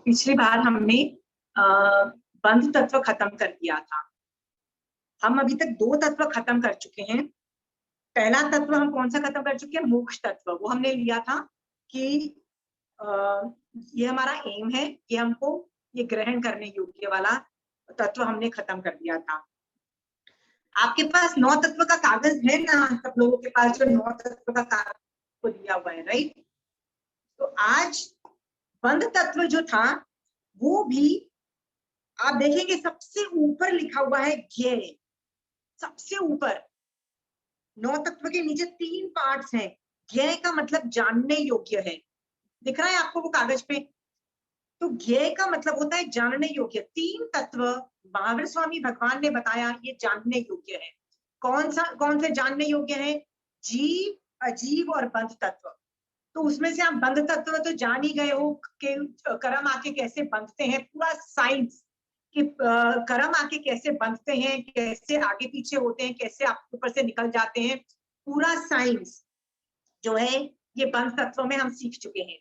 पिछली बार हमने बंध तत्व खत्म कर दिया था। हम अभी तक 2 तत्व खत्म कर चुके हैं। पहला तत्व हम कौन सा खत्म कर चुके हैं? मोक्ष तत्व। वो हमने लिया था कि ये हमारा एम है कि हमको ये ग्रहण करने योग्य वाला तत्व हमने खत्म कर दिया था। आपके पास 9 तत्व का कागज है ना? सब लोगों के पास जो 9 तत्व का कागज को दिया हुआ है, राइट? तो आज बंध तत्व जो था वो भी आप देखेंगे सबसे ऊपर लिखा हुआ है ज्ञेय। सबसे ऊपर 9 तत्व के नीचे 3 पार्ट्स हैं। ज्ञेय का मतलब जानने योग्य है। दिख रहा है आपको वो कागज पे? तो ज्ञेय का मतलब होता है जानने योग्य। 3 तत्व महावीर स्वामी भगवान ने बताया ये जानने योग्य है। कौन से जानने योग्य है? जीव, अजीव और बंध तत्व। तो उसमें से आप बंध तत्व तो जान ही गए हो कि कर्म आके कैसे बंधते हैं, पूरा साइंस कि कर्म आके कैसे बंधते हैं, कैसे आगे पीछे होते हैं, कैसे आपके ऊपर से निकल जाते हैं, पूरा साइंस जो है ये बंध तत्व में हम सीख चुके हैं।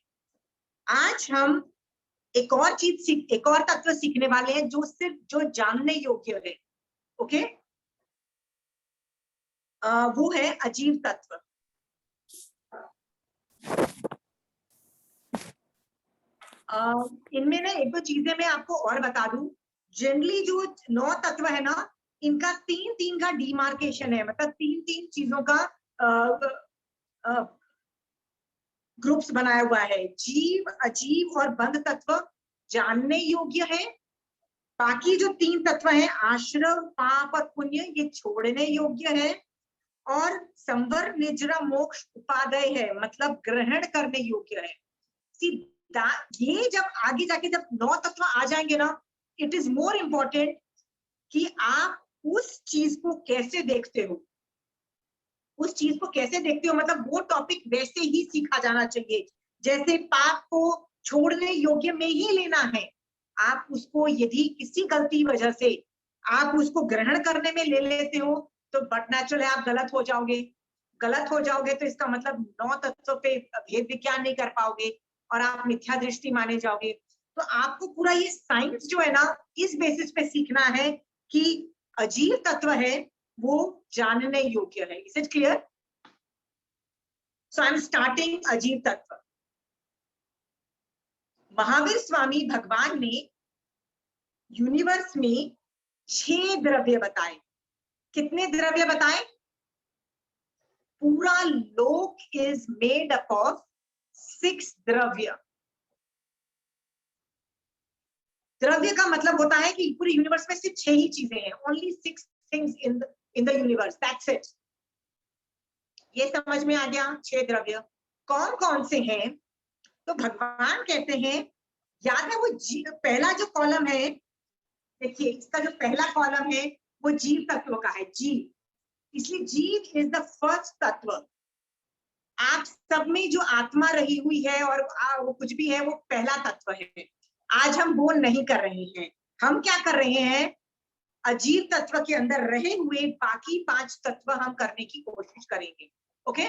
आज हम एक और तत्व सीखने वाले हैं जो सिर्फ जो जानने योग्य है। ओके, वो है अजीव तत्व। इनमें ना 1-2 चीजें मैं आपको और बता दूं। जनरली जो 9 तत्व है ना, इनका 3-3 का डिमार्केशन है, मतलब 3-3 चीजों का ग्रुप्स बनाया हुआ है। जीव, अजीव और बंध तत्व जानने योग्य है। बाकी जो 3 तत्व हैं, आश्रव, पाप और पुण्य, ये छोड़ने योग्य है। और संवर, निजरा, मोक्ष उपादेय है, मतलब ग्रहण करने योग्य है। ये जब आगे जाके जब 9 तत्व आ जाएंगे ना, इट इज मोर इम्पोर्टेंट कि आप उस चीज को कैसे देखते हो। उस चीज को कैसे देखते हो मतलब वो टॉपिक वैसे ही सीखा जाना चाहिए। जैसे पाप को छोड़ने योग्य में ही लेना है। आप उसको यदि किसी गलती वजह से आप उसको ग्रहण करने में ले लेते हो तो बट नेचुरल है आप गलत हो जाओगे। गलत हो जाओगे तो इसका मतलब 9 तत्वों पे भेद विज्ञान नहीं कर पाओगे और आप मिथ्या दृष्टि माने जाओगे। तो आपको पूरा ये साइंस जो है ना, इस बेसिस पे सीखना है कि अजीव तत्व है वो जानने योग्य है। Is it clear? So I am starting अजीव तत्व। महावीर स्वामी भगवान ने यूनिवर्स में 6 द्रव्य बताए। कितने द्रव्य बताए? पूरा लोक इज मेड अप ऑफ 6 द्रव्य। द्रव्य का मतलब होता है कि पूरे यूनिवर्स में सिर्फ 6 ही चीजें हैं। Only 6 things in the universe, that's it. ये समझ में आ गया? 6 द्रव्य कौन कौन से हैं? तो भगवान कहते हैं, याद है वो पहला जो कॉलम है, देखिए इसका जो पहला कॉलम है वो जीव तत्व का है। जीव, इसलिए जीव इज द फर्स्ट तत्व। आप सब में जो आत्मा रही हुई है और वो कुछ भी है वो पहला तत्व है। आज हम वो नहीं कर रहे हैं। हम क्या कर रहे हैं? अजीव तत्व के अंदर रहे हुए बाकी 5 तत्व हम करने की कोशिश करेंगे। Okay,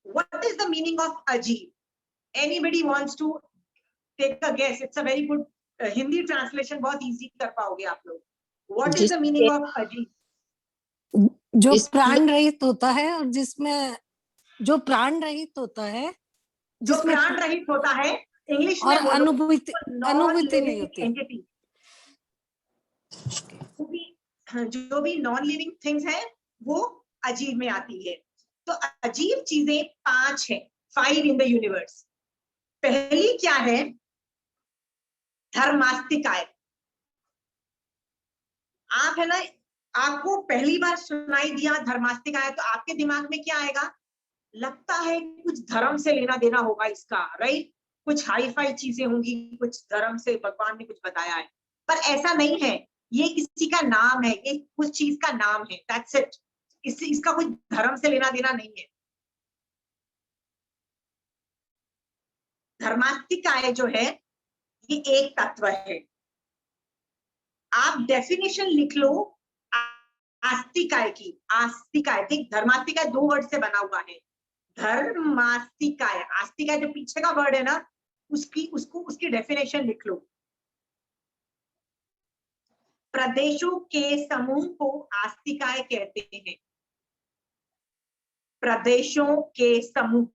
what is the meaning of अजीव? Anybody wants to take a guess? It's a very good Hindi translation, बहुत इजी कर पाओगे आप लोग। What is the meaning of अजीव? जो प्राण रहित होता है और जिसमें जो प्राण रहित होता है, जो प्राण रहित होता है, इंग्लिश में अनुभूति नहीं होती। एंटिटी, जो भी नॉन लिविंग थिंग्स है वो अजीव में आती है। तो अजीव चीजें 5 है, 5 इन द यूनिवर्स। पहली क्या है? धर्मास्तिकाय। आप है ना, आपको पहली बार सुनाई दिया धर्मास्तिकाय तो आपके दिमाग में क्या आएगा? लगता है कुछ धर्म से लेना देना होगा इसका, राइट? कुछ हाई फाई चीजें होंगी, कुछ धर्म से भगवान ने कुछ बताया है। पर ऐसा नहीं है, ये किसी का नाम है, ये कुछ चीज का नाम है, दैट्स इट। इसका कुछ धर्म से लेना देना नहीं है। धर्मास्तिकाय जो है ये एक तत्व है। आप डेफिनेशन लिख लो आस्तिकाय की। आस्तिकाय, ठीक, धर्मास्तिकाय 2 वर्ड से बना हुआ है। धर्मास्तिकाय, आस्तिकाय जो पीछे का वर्ड है ना, उसकी डेफिनेशन लिख लो। प्रदेशों के समूह को आस्तिकाएं कहते हैं। प्रदेशों के समूह।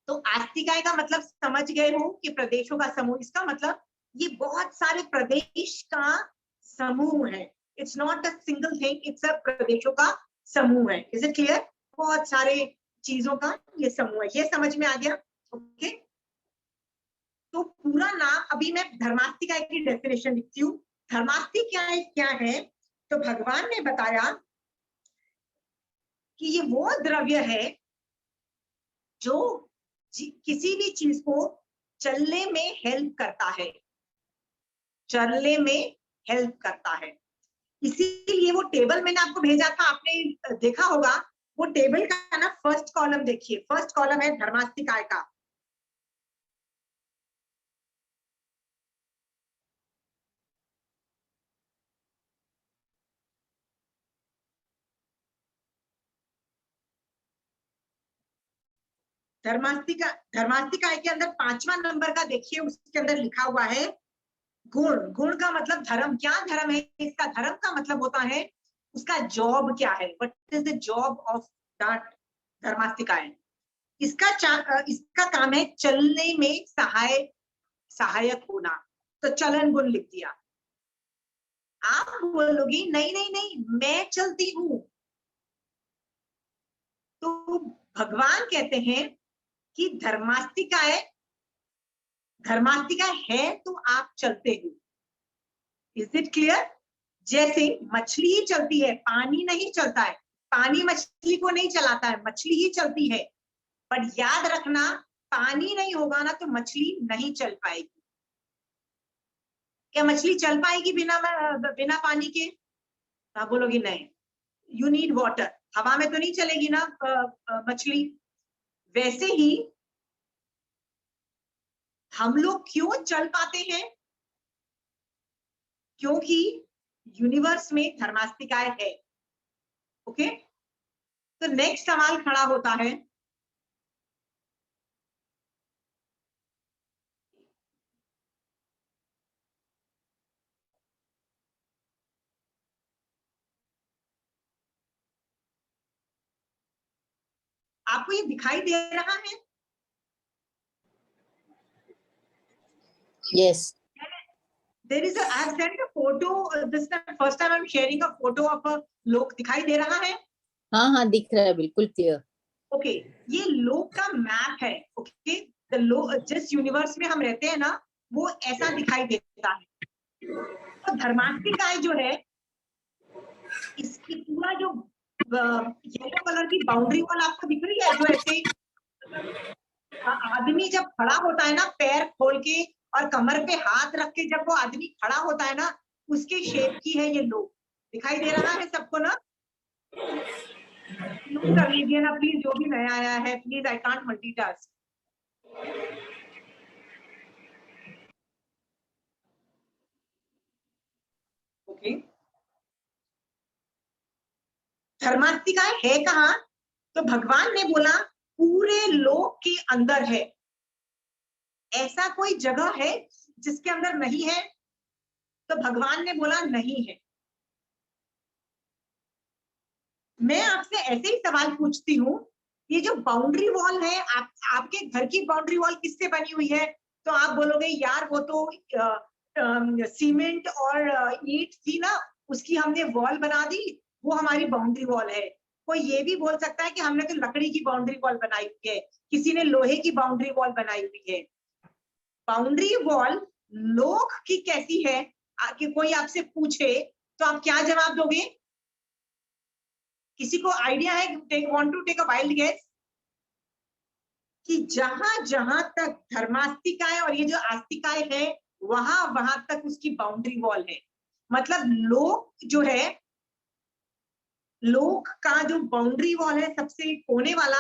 तो आस्तिकाय का मतलब समझ गए हो कि प्रदेशों का समूह। इसका मतलब ये बहुत सारे प्रदेश का समूह है। It's not a single thing, it's a प्रदेशों का समूह है। Is it clear? बहुत सारे चीजों का ये समूह है। ये समझ में आ गया? ओके। तो पूरा नाम अभी मैं धर्मास्तिकाय की डेफिनेशन लिखती हूँ। धर्मास्तिकाय क्या है? तो भगवान ने बताया कि ये वो द्रव्य है जो किसी भी चीज को चलने में हेल्प करता है। चलने में हेल्प करता है। इसीलिए वो टेबल मैंने आपको भेजा था, आपने देखा होगा। वो टेबल का ना फर्स्ट कॉलम देखिए, फर्स्ट कॉलम है धर्मास्तिकाय का। धर्मास्तिकाय के अंदर 5वां नंबर का देखिए, उसके अंदर लिखा हुआ है गुण। गुण का मतलब धर्म। क्या धर्म है इसका? धर्म का मतलब होता है उसका जॉब क्या है, what is the job of that धर्मास्तिकाय। इसका काम है चलने में सहायक होना। तो चलन गुण लिख दिया। आप बोलोगी नहीं नहीं नहीं, मैं चलती हूं। तो भगवान कहते हैं कि धर्मास्तिकाय है तो आप चलते हो। Is it clear? जैसे मछली ही चलती है, पानी नहीं चलता है। पानी मछली को नहीं चलाता है, मछली ही चलती है। पर याद रखना, पानी नहीं होगा ना तो मछली नहीं चल पाएगी। क्या मछली चल पाएगी बिना पानी के? आप बोलोगी नहीं, यू नीड वाटर। हवा में तो नहीं चलेगी ना मछली। वैसे ही हम लोग क्यों चल पाते हैं? क्योंकि यूनिवर्स में धर्मास्तिकाय है। ओके। तो नेक्स्ट सवाल खड़ा होता है, आपको ये दिखाई दे रहा है? Yes. There is I have sent a photo. This is the first time I'm sharing a photo of a लोक। दिखाई दे रहा है? हाँ हाँ दिख रहा है, बिल्कुल क्लियर। ओके। ये लोक का मैप है। ओके। जिस यूनिवर्स में हम रहते हैं ना, वो ऐसा दिखाई देता है। तो धर्मास्तिकाय जो है, इसकी पूरा जो येलो कलर की बाउंड्री वॉल आपको दिख रही है, जो ऐसे आदमी जब खड़ा होता है ना, पैर खोल के और कमर पे हाथ रख के जब वो आदमी खड़ा होता है ना, उसके शेप की है ये लोग। दिखाई दे रहा है सबको ना? कर लीजिए ना प्लीज, जो भी नया आया है please, I can't multitask. Okay. धर्मास्तिकाय है कहाँ? तो भगवान ने बोला पूरे लोक के अंदर है। ऐसा कोई जगह है जिसके अंदर नहीं है? तो भगवान ने बोला नहीं है। मैं आपसे ऐसे ही सवाल पूछती हूँ, ये जो बाउंड्री वॉल है, आपके घर की बाउंड्री वॉल किससे बनी हुई है? तो आप बोलोगे यार वो तो सीमेंट और ईंट थी ना, उसकी हमने वॉल बना दी, वो हमारी बाउंड्री वॉल है। कोई ये भी बोल सकता है कि हमने तो लकड़ी की बाउंड्री वॉल बनाई हुई है, किसी ने लोहे की बाउंड्री वॉल बनाई हुई है। बाउंड्री वॉल लोक की कैसी है? कि कोई आपसे पूछे तो आप क्या जवाब दोगे? किसी को आइडिया है, want to take a wild guess, कि जहां जहां तक धर्मास्तिकाएं और ये जो आस्तिकाएं है वहां तक उसकी बाउंड्री वॉल है। मतलब लोक जो है, लोक का जो बाउंड्री वॉल है सबसे कोने वाला।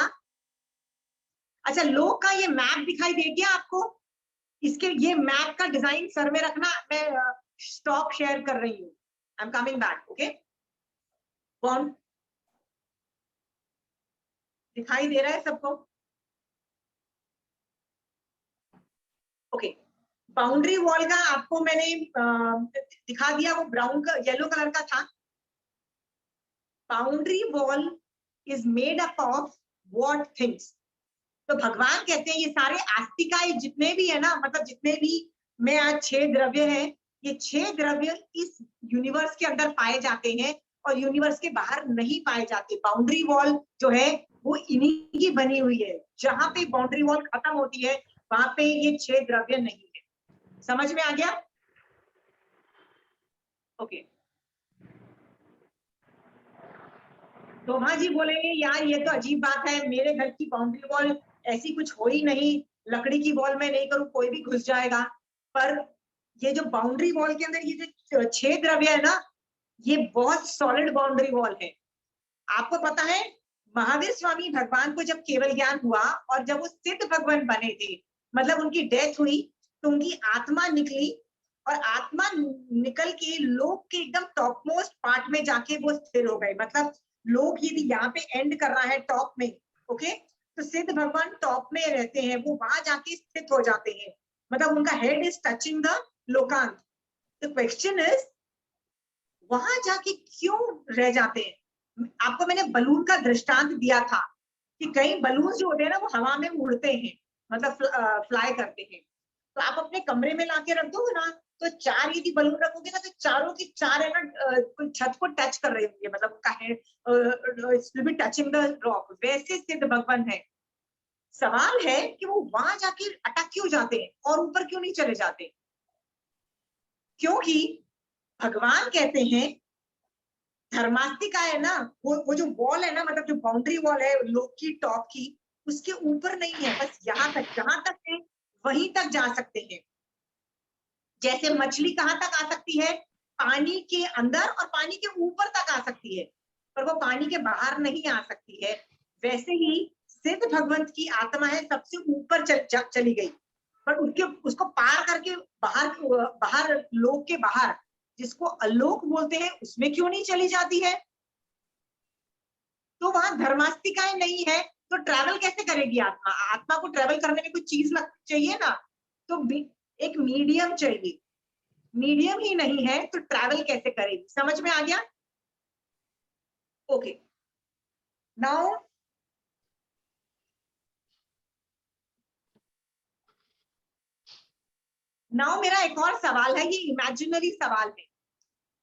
अच्छा, लोक का ये मैप दिखाई दे गया आपको? इसके ये मैप का डिजाइन सर में रखना, मैं स्टॉप शेयर कर रही हूँ, I am coming back. Okay, कौन दिखाई दे रहा है सबको? ओके, बाउंड्री वॉल का आपको मैंने दिखा दिया, वो ब्राउन का येलो कलर का था। Boundary wall is made up of what things. तो भगवान कहते हैं ये सारे आस्तिकाएं जितने भी है ना, मतलब जितने भी में आज 6 द्रव्य है, ये 6 द्रव्य इस यूनिवर्स के अंदर पाए जाते हैं और यूनिवर्स के बाहर नहीं पाए जाते। बाउंड्री वॉल जो है वो इन्हीं की बनी हुई है। जहां पे बाउंड्री वॉल खत्म होती है वहां पे ये 6 द्रव्य नहीं है। समझ में आ गया? ओके, शोभा जी बोलेंगे यार ये तो अजीब बात है, मेरे घर की बाउंड्री वॉल ऐसी कुछ हो ही नहीं, लकड़ी की वॉल में नहीं करूं कोई भी घुस जाएगा। पर ये जो बाउंड्री वॉल के अंदर ये जो 6 द्रव्य है ना, ये बहुत सॉलिड बाउंड्री वॉल है। आपको पता है महावीर स्वामी भगवान को जब केवल ज्ञान हुआ और जब वो सिद्ध भगवान बने थे, मतलब उनकी डेथ हुई, तो उनकी आत्मा निकली और आत्मा निकल के लोक के एकदम टॉप मोस्ट पार्ट में जाके वो स्थिर हो गए। मतलब लोग यदि यहाँ पे एंड कर रहा है टॉप में, ओके, तो सिद्ध भगवान टॉप में रहते हैं, वो वहां जाके स्थित हो जाते हैं। मतलब उनका हेड इज टचिंग द लोकांत। द क्वेश्चन इज वहां जाके क्यों रह जाते हैं? आपको मैंने बलून का दृष्टांत दिया था कि कई बलून जो होते हैं ना वो हवा में उड़ते हैं, मतलब फ्लाई करते हैं। तो आप अपने कमरे में लाके रख दो ना, तो 4 यदि बलून रखोगे ना तो चारों की 4 है ना छत को टच कर रहे होंगे, मतलब उनका हेड टचिंग द रॉक। वैसे सिद्ध भगवान है। सवाल है कि वो वहां जाके अटक क्यों जाते हैं और ऊपर क्यों नहीं चले जाते? क्योंकि भगवान कहते हैं धर्मास्तिका है ना, वो जो वॉल है ना, मतलब जो बाउंड्री वॉल है लोक की टॉप की, उसके ऊपर नहीं है, बस यहाँ तक, जहां तक है वहीं तक जा सकते हैं। जैसे मछली कहाँ तक आ सकती है? पानी के अंदर और पानी के ऊपर तक आ सकती है, पर वो पानी के बाहर नहीं आ सकती है। वैसे ही सिद्ध भगवंत की आत्मा है सबसे ऊपर चली गई, पर उसको पार करके बाहर लोक के बाहर, जिसको अलोक बोलते हैं, उसमें क्यों नहीं चली जाती है? तो वहां धर्मास्तिकाएं नहीं है, तो ट्रैवल कैसे करेगी आत्मा? आत्मा को ट्रैवल करने में कोई चीज चाहिए ना, तो एक मीडियम चाहिए। मीडियम ही नहीं है तो ट्रैवल कैसे करेगी? समझ में आ गया? ओके, नाउ मेरा एक और सवाल है, ये इमेजिनरी सवाल है।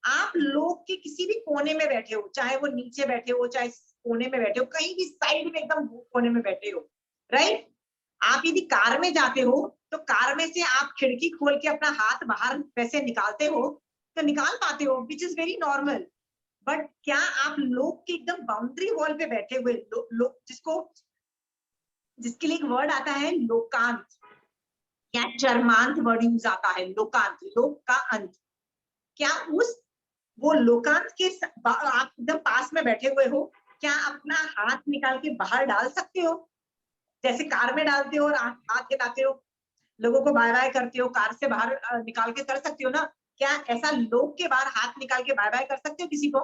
आप लोग के किसी भी कोने में बैठे हो, चाहे वो नीचे बैठे हो, चाहे कोने में बैठे हो, कहीं भी साइड में एकदम कोने में बैठे हो, राइट? आप यदि कार में जाते हो तो कार में से आप खिड़की खोल के अपना हाथ बाहर वैसे निकालते हो, तो निकाल पाते हो, which is very normal. But क्या आप लोग के एकदम बाउंड्री वॉल पे बैठे हुए जिसके लिए एक वर्ड आता है लोकांत या चरमांत वर्ड यूज आता है, लोकांत, लोक का अंत। क्या वो लोकांत के आप एकदम पास में बैठे हुए हो, क्या अपना हाथ निकाल के बाहर डाल सकते हो? जैसे कार में डालते हो और हाथ हिलाते हो, लोगों को बाय बाय करते हो, कार से बाहर निकाल के कर सकते हो ना? क्या ऐसा लोग के बाहर हाथ निकाल के बाय बाय कर सकते हो किसी को?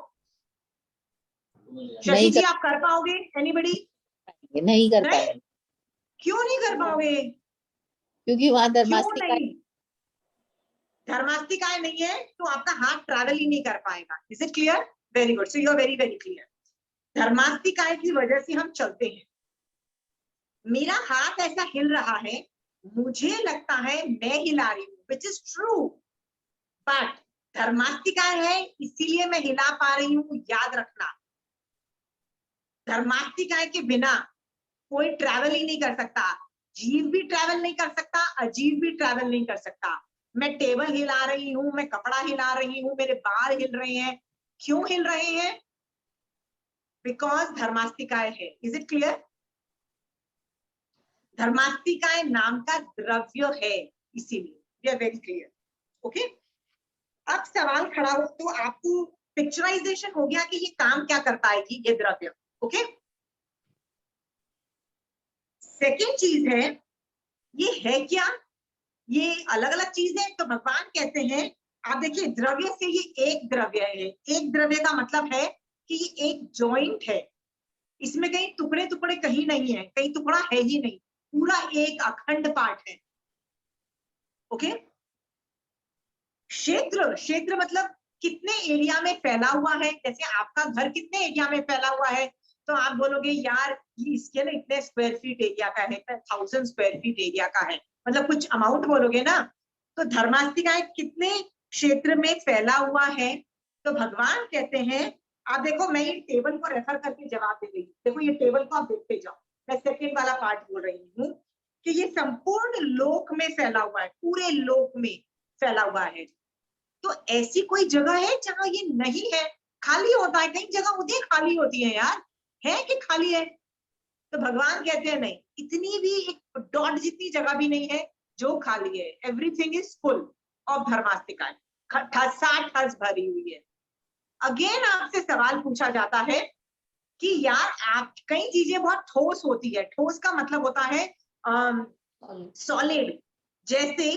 शशि जी आप कर पाओगे? एनीबडी? नहीं कर पाएंगे। क्यों नहीं कर पाओगे? क्योंकि वहां धर्मास्तिकाएं नहीं है तो आपका हाथ ट्रैवल ही नहीं कर पाएगा। Is it clear? Very good, so you are very very clear. धर्मास्तिकाएं की वजह से हम चलते हैं। मेरा हाथ ऐसा हिल रहा है, मुझे लगता है मैं हिला रही हूँ, विच इज ट्रू, बट धर्मास्तिकाएं है इसीलिए मैं हिला पा रही हूँ। याद रखना, धर्मास्तिकाएं के बिना कोई ट्रैवल ही नहीं कर सकता। जीव भी ट्रैवल नहीं कर सकता, अजीव भी ट्रैवल नहीं कर सकता। मैं टेबल हिला रही हूँ, मैं कपड़ा हिला रही हूँ, मेरे बाल हिल रहे हैं। क्यों हिल रहे हैं? बिकॉज धर्मास्तिकाय है. Is it clear? धर्मास्तिकाय नाम का द्रव्य है, इसीलिए we are very clear. Okay, अब सवाल खड़ा हो तो आपको पिक्चराइजेशन हो गया कि ये काम क्या करता है ये द्रव्य. ओके, सेकेंड चीज है, ये है क्या, ये अलग अलग चीज है. तो भगवान कहते हैं, आप देखिए द्रव्य से ये एक द्रव्य है. एक द्रव्य का मतलब है कि ये एक जॉइंट है, इसमें कहीं टुकड़े टुकड़े कहीं नहीं है, कहीं टुकड़ा है ही नहीं, पूरा एक अखंड पार्ट है. ओके, क्षेत्र, क्षेत्र मतलब कितने एरिया में फैला हुआ है. जैसे आपका घर कितने एरिया में फैला हुआ है, तो आप बोलोगे यार ये इसके ना इतने स्क्वायर फीट एरिया का है, 1000 स्क्वायर फीट एरिया का है, मतलब कुछ अमाउंट बोलोगे ना. तो धर्मास्तिकाय कितने क्षेत्र में फैला हुआ है. तो भगवान कहते हैं, आप देखो मैं ये टेबल को रेफर करके जवाब दे रही हूँ. देखो ये टेबल को आप देखते जाओ, मैं सेकेंड वाला पार्ट बोल रही हूँ कि ये संपूर्ण लोक में फैला हुआ है, पूरे लोक में फैला हुआ है. तो ऐसी कोई जगह है जहां ये नहीं है, खाली होता है. कई जगह होती है खाली होती है यार, है कि खाली है. तो भगवान कहते हैं नहीं, इतनी भी एक डॉट जितनी जगह भी नहीं है जो खाली है. एवरीथिंग इज फुल ऑफ धर्मास्तिकाय, ठस भरी हुई है. अगेन आपसे सवाल पूछा जाता है कि यार आप, कई चीजें बहुत ठोस होती है. ठोस का मतलब होता है सॉलिड. जैसे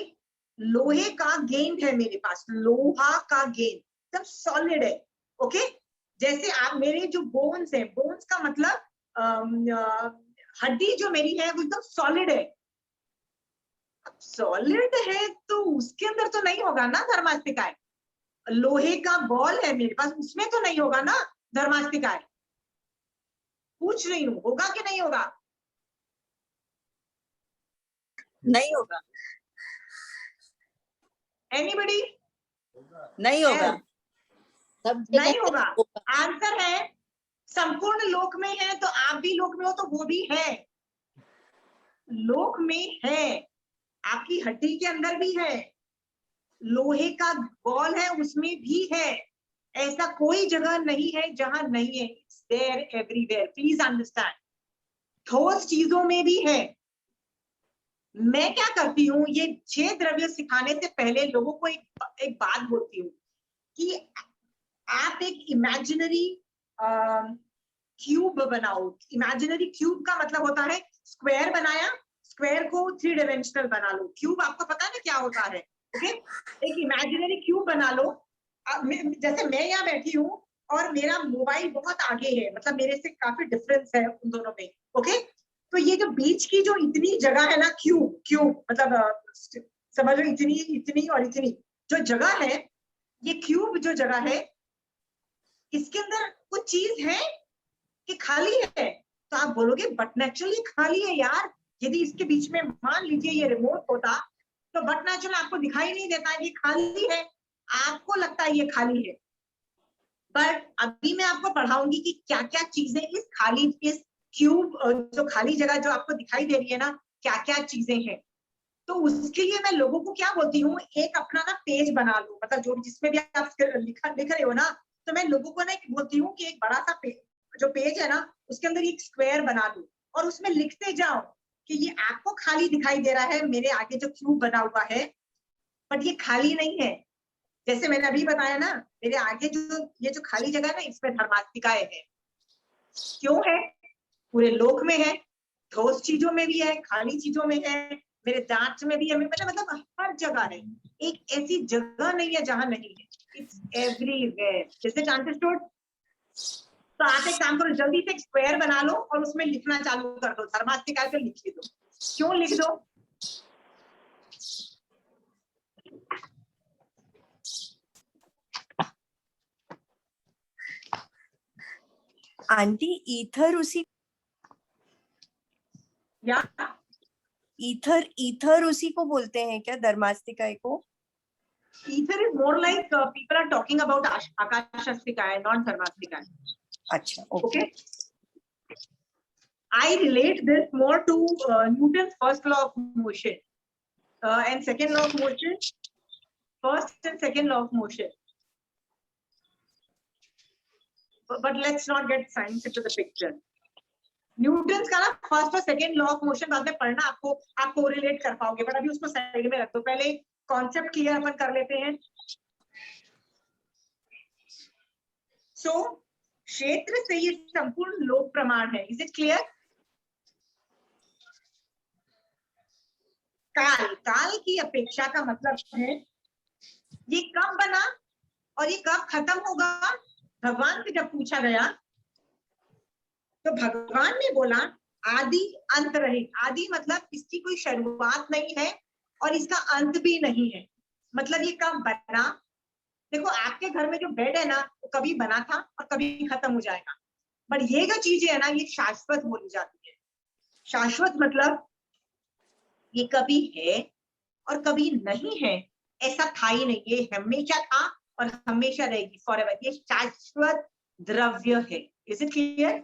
लोहे का गेंद है मेरे पास, लोहा का गेंद सब सॉलिड है. ओके, जैसे आप मेरे जो बोन्स है, बोन्स का मतलब हड्डी जो मेरी है वो एकदम सॉलिड है. अब सॉलिड है तो उसके अंदर तो नहीं होगा ना धर्मास्तिकाय. लोहे का बॉल है मेरे पास, उसमें तो नहीं होगा ना धर्मास्तिकाय. पूछ रही हूँ, होगा कि नहीं होगा? नहीं होगा. एनीबडी? नहीं होगा. सब जगह नहीं होगा. आंसर है संपूर्ण लोक में है, तो आप भी लोक में हो तो वो भी है. लोक में है, आपकी हड्डी के अंदर भी है, लोहे का बॉल है उसमें भी है. ऐसा कोई जगह नहीं है जहां नहीं है. It's there everywhere. Please understand, ठोस चीजों में भी है. मैं क्या करती हूँ, ये 6 द्रव्य सिखाने से पहले लोगों को एक बात बोलती हूँ कि आप एक इमेजिनरी क्यूब बनाओ. इमेजिनरी क्यूब का मतलब होता है स्क्वायर बनाया, स्क्वायर को 3 डायमेंशनल बना लो. क्यूब आपको पता है ना क्या होता है. ओके, एक इमेजिनरी क्यूब बना लो. जैसे मैं यहाँ बैठी हूँ और मेरा मोबाइल बहुत आगे है, मतलब मेरे से काफी डिफरेंस है उन दोनों में. ओके, तो ये जो बीच की जो इतनी जगह है ना, क्यूब मतलब समझ लो इतनी इतनी और इतनी जो जगह है, ये क्यूब जो जगह है, इसके अंदर कुछ चीज है कि खाली है. तो आप बोलोगे बट नेचुरली खाली है यार. यदि इसके बीच में मान लीजिए ये रिमोट होता तो बट नेचुरल आपको दिखाई नहीं देता, ये खाली है, आपको लगता है ये खाली है. पर अभी मैं आपको पढ़ाऊंगी कि क्या क्या चीजें इस खाली, इस क्यूब जो खाली जगह जो आपको दिखाई दे रही है ना, क्या क्या चीजें हैं. तो उसके लिए मैं लोगों को क्या बोलती हूँ, एक अपना ना पेज बना लो, मतलब जो जिसमें भी आप लिख रहे हो ना, तो मैं लोगों को ना बोलती हूँ कि एक बड़ा सा जो पेज है ना, उसके अंदर एक स्क्वायर बना दो और उसमें लिखते जाओ कि ये आपको खाली दिखाई दे रहा है, मेरे आगे जो क्यूब बना हुआ है, बट ये खाली नहीं है. जैसे मैंने अभी बताया ना, मेरे आगे जो ये जो खाली जगह है ना, इसमें धर्मास्तिकाय है. क्यों है? पूरे लोक में है, ठोस चीजों में भी है, खाली चीजों में है, मेरे दांत में भी है, मतलब हर जगह है. एक ऐसी जगह नहीं है जहां नहीं है. It's everywhere. Is it understood? तो आप एक काम करो, जल्दी से एक स्क्वायर बना लो और उसमें लिखना चालू कर दो. धर्मास्तिकाय पे लिख दो. क्यों लिख दो? आंटी ईथर उसी, या ईथर उसी को बोलते हैं क्या, धर्मास्तिकाय को? ether is more like people are talking about akashastikaya, not dharmastikaya. अच्छा, okay. Okay, I relate this more to Newton's first law of motion and second law of motion. First and second law of motion. but let's not get science into the picture. Newton का ना first और second law of motion बाद में पढ़ना, आपको आप correlate कर पाओगे, बट अभी उसको साइड में रख दो, पहले कॉन्सेप्ट क्लियर अपन कर लेते हैं। सो क्षेत्र से ये संपूर्ण लोक प्रमाण है। Is it clear? काल, काल की अपेक्षा का मतलब है ये कब बना और ये कब खत्म होगा। भगवान से जब पूछा गया तो भगवान ने बोला आदि अंत रहित। आदि मतलब इसकी कोई शुरुआत नहीं है और इसका अंत भी नहीं है। मतलब ये कब बना? देखो आपके घर में जो बेड है ना वो कभी बना था और कभी खत्म हो जाएगा, बट ये जो चीजें है ना ये शाश्वत बोली जाती है। शाश्वत मतलब ये कभी है और कभी नहीं है, ऐसा था ही नहीं, ये हमेशा था और हमेशा रहेगी, फॉरएवर। ये शाश्वत द्रव्य है। Is it clear?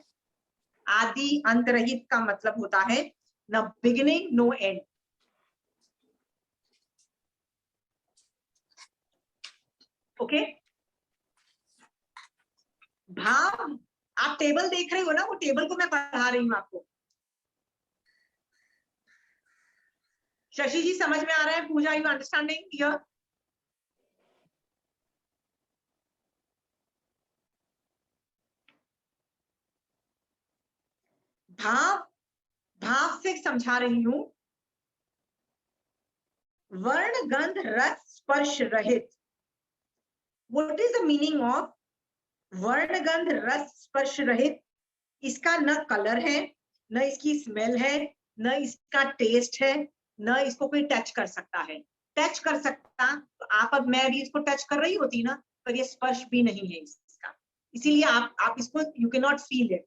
आदि अंत रहित का मतलब होता है न बिगिनिंग नो एंड। ओके, भाव, आप टेबल देख रहे हो ना, वो टेबल को मैं पढ़ा रही हूं आपको। शशि जी समझ में आ रहा है? पूजा, यू अंडरस्टैंडिंग हियर? भाव, भाव से समझा रही हूं। वर्ण गंध रस स्पर्श रहित। What is the meaning of वर्ण गंध रस स्पर्श रहित? इसका न कलर है, न इसकी स्मेल है, न इसका टेस्ट है, न इसको कोई टच कर सकता है। टच कर सकता तो आप, अब मैं भी इसको टच कर रही होती ना, पर ये स्पर्श भी नहीं है इसका, इसीलिए आप इसको you can not feel it.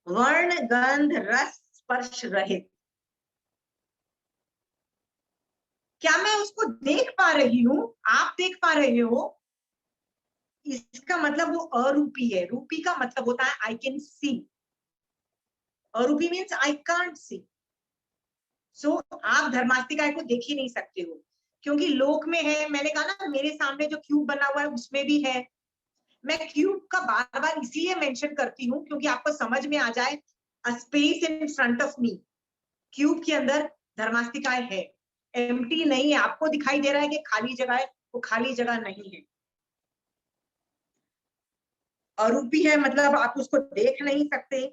वर्ण गंध रस स्पर्श रहित। क्या मैं उसको देख पा रही हूं? आप देख पा रहे हो? इसका मतलब वो अरूपी है। रूपी का मतलब होता है आई कैन सी, अरूपी मीन्स आई कांट सी। सो आप धर्मास्तिकाय को देख ही नहीं सकते हो क्योंकि लोक में है। मैंने कहा ना मेरे सामने जो क्यूब बना हुआ है उसमें भी है। मैं क्यूब का बार बार इसलिए मेंशन करती हूँ क्योंकि आपको समझ में आ जाए, a space in front of me. Cube के अंदर धर्मास्तिकाय है, एम्प्टी नहीं है। आपको दिखाई दे रहा है कि खाली जगह है, वो खाली जगह नहीं है। अरूपी है मतलब आप उसको देख नहीं सकते,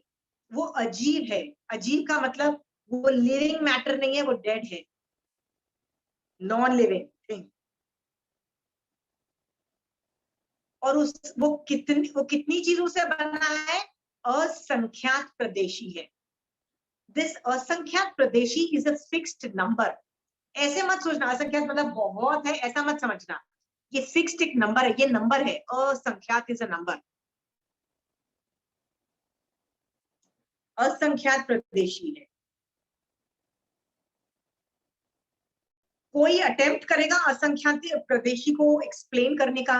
वो अजीब है। अजीब का मतलब वो लिविंग मैटर नहीं है, वो डेड है, नॉन लिविंग थिंग। और वो कितनी चीजों से बना है? असंख्यात प्रदेशी है। दिस असंख्यात प्रदेशी इज अ फिक्स्ड नंबर। ऐसे मत सोचना असंख्यात मतलब बहुत है, ऐसा मत समझना। ये फिक्स्ड एक नंबर है, ये नंबर है। असंख्यात इज अ नंबर। असंख्यात प्रदेशी है। कोई अटेम्प्ट करेगा असंख्यात प्रदेशी को एक्सप्लेन करने का?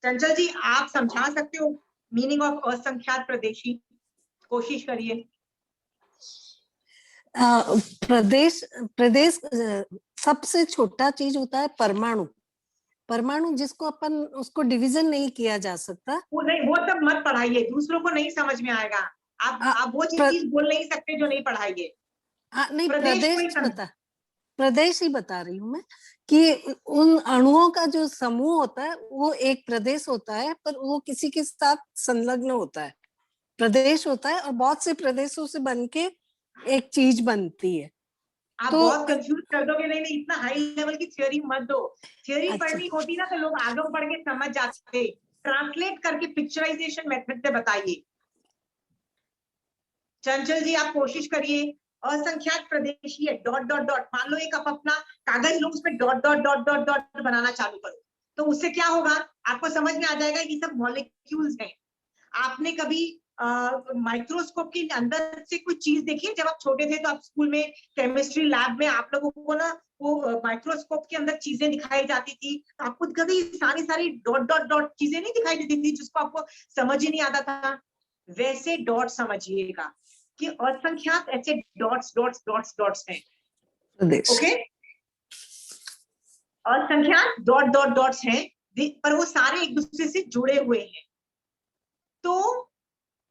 चंचल जी आप समझा सकते हो मीनिंग ऑफ असंख्यात प्रदेशी? कोशिश करिए। प्रदेश, प्रदेश सबसे छोटा चीज होता है परमाणु। परमाणु जिसको अपन उसको डिवीजन नहीं किया जा सकता। वो नहीं, वो सब मत पढ़ाइए, दूसरों को नहीं समझ में आएगा। आप वो चीज बोल नहीं सकते जो नहीं पढ़ाइए। नहीं, प्रदेश प्रदेश ही बता रही हूँ मैं कि उन अणुओं का जो समूह होता है वो एक प्रदेश होता है, पर वो किसी के साथ संलग्न होता है, प्रदेश होता है, और बहुत से प्रदेशों से बनके एक चीज बनती है। आप तो बहुत कंफ्यूज कर दोगे। नहीं नहीं, इतना हाई लेवल की थ्योरी मत दो। थ्योरी अच्छा, पढ़नी होती ना तो लोग आगे पढ़ के समझ जाते। ट्रांसलेट करके पिक्चराइजेशन मेथड से बताइए। चंचल जी आप कोशिश करिए। असंख्यात प्रदेशी है, डॉट डॉट डॉट। मान लो एक आप अपना कागज लो, उसमें dot dot dot dot dot बनाना चालू करो, तो उससे क्या होगा आपको समझ में आ जाएगा ये सब मॉलिक्यूल्स हैं। आपने कभी माइक्रोस्कोप के अंदर से कोई चीज देखी है? जब आप छोटे थे तो आप स्कूल में केमिस्ट्री लैब में आप लोगों को ना वो माइक्रोस्कोप के अंदर चीजें दिखाई जाती थी, तो आपको कभी सारी सारी डॉट डॉट डॉट चीजें नहीं दिखाई देती थी जिसको आपको समझ ही नहीं आता था? वैसे डॉट समझिएगा कि असंख्यात ऐसे डॉट्स डॉट्स डॉट्स डॉट्स हैं। प्रदेश। ओके, असंख्यात डॉट डॉट डॉट्स हैं, पर वो सारे एक दूसरे से जुड़े हुए हैं। तो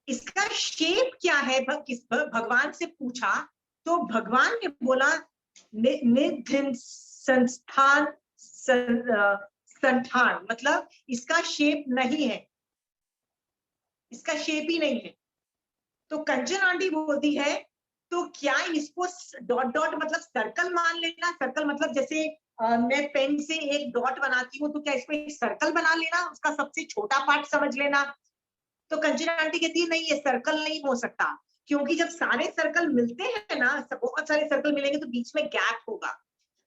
इसका शेप क्या है, भगवान से पूछा तो भगवान ने बोला निधिन संस्थान संठान, मतलब इसका शेप नहीं है, इसका शेप ही नहीं है। तो कंचन आंटी बोलती है तो क्या इसको डॉट डॉट मतलब सर्कल मान लेना, सर्कल मतलब जैसे मैं पेन से एक डॉट बनाती हूँ तो क्या इसको एक सर्कल बना लेना, उसका सबसे छोटा पार्ट समझ लेना। तो कंचन आंटी कहती है नहीं, ये सर्कल नहीं हो सकता, क्योंकि जब सारे सर्कल मिलते हैं ना, बहुत सारे सर्कल मिलेंगे तो बीच में गैप होगा,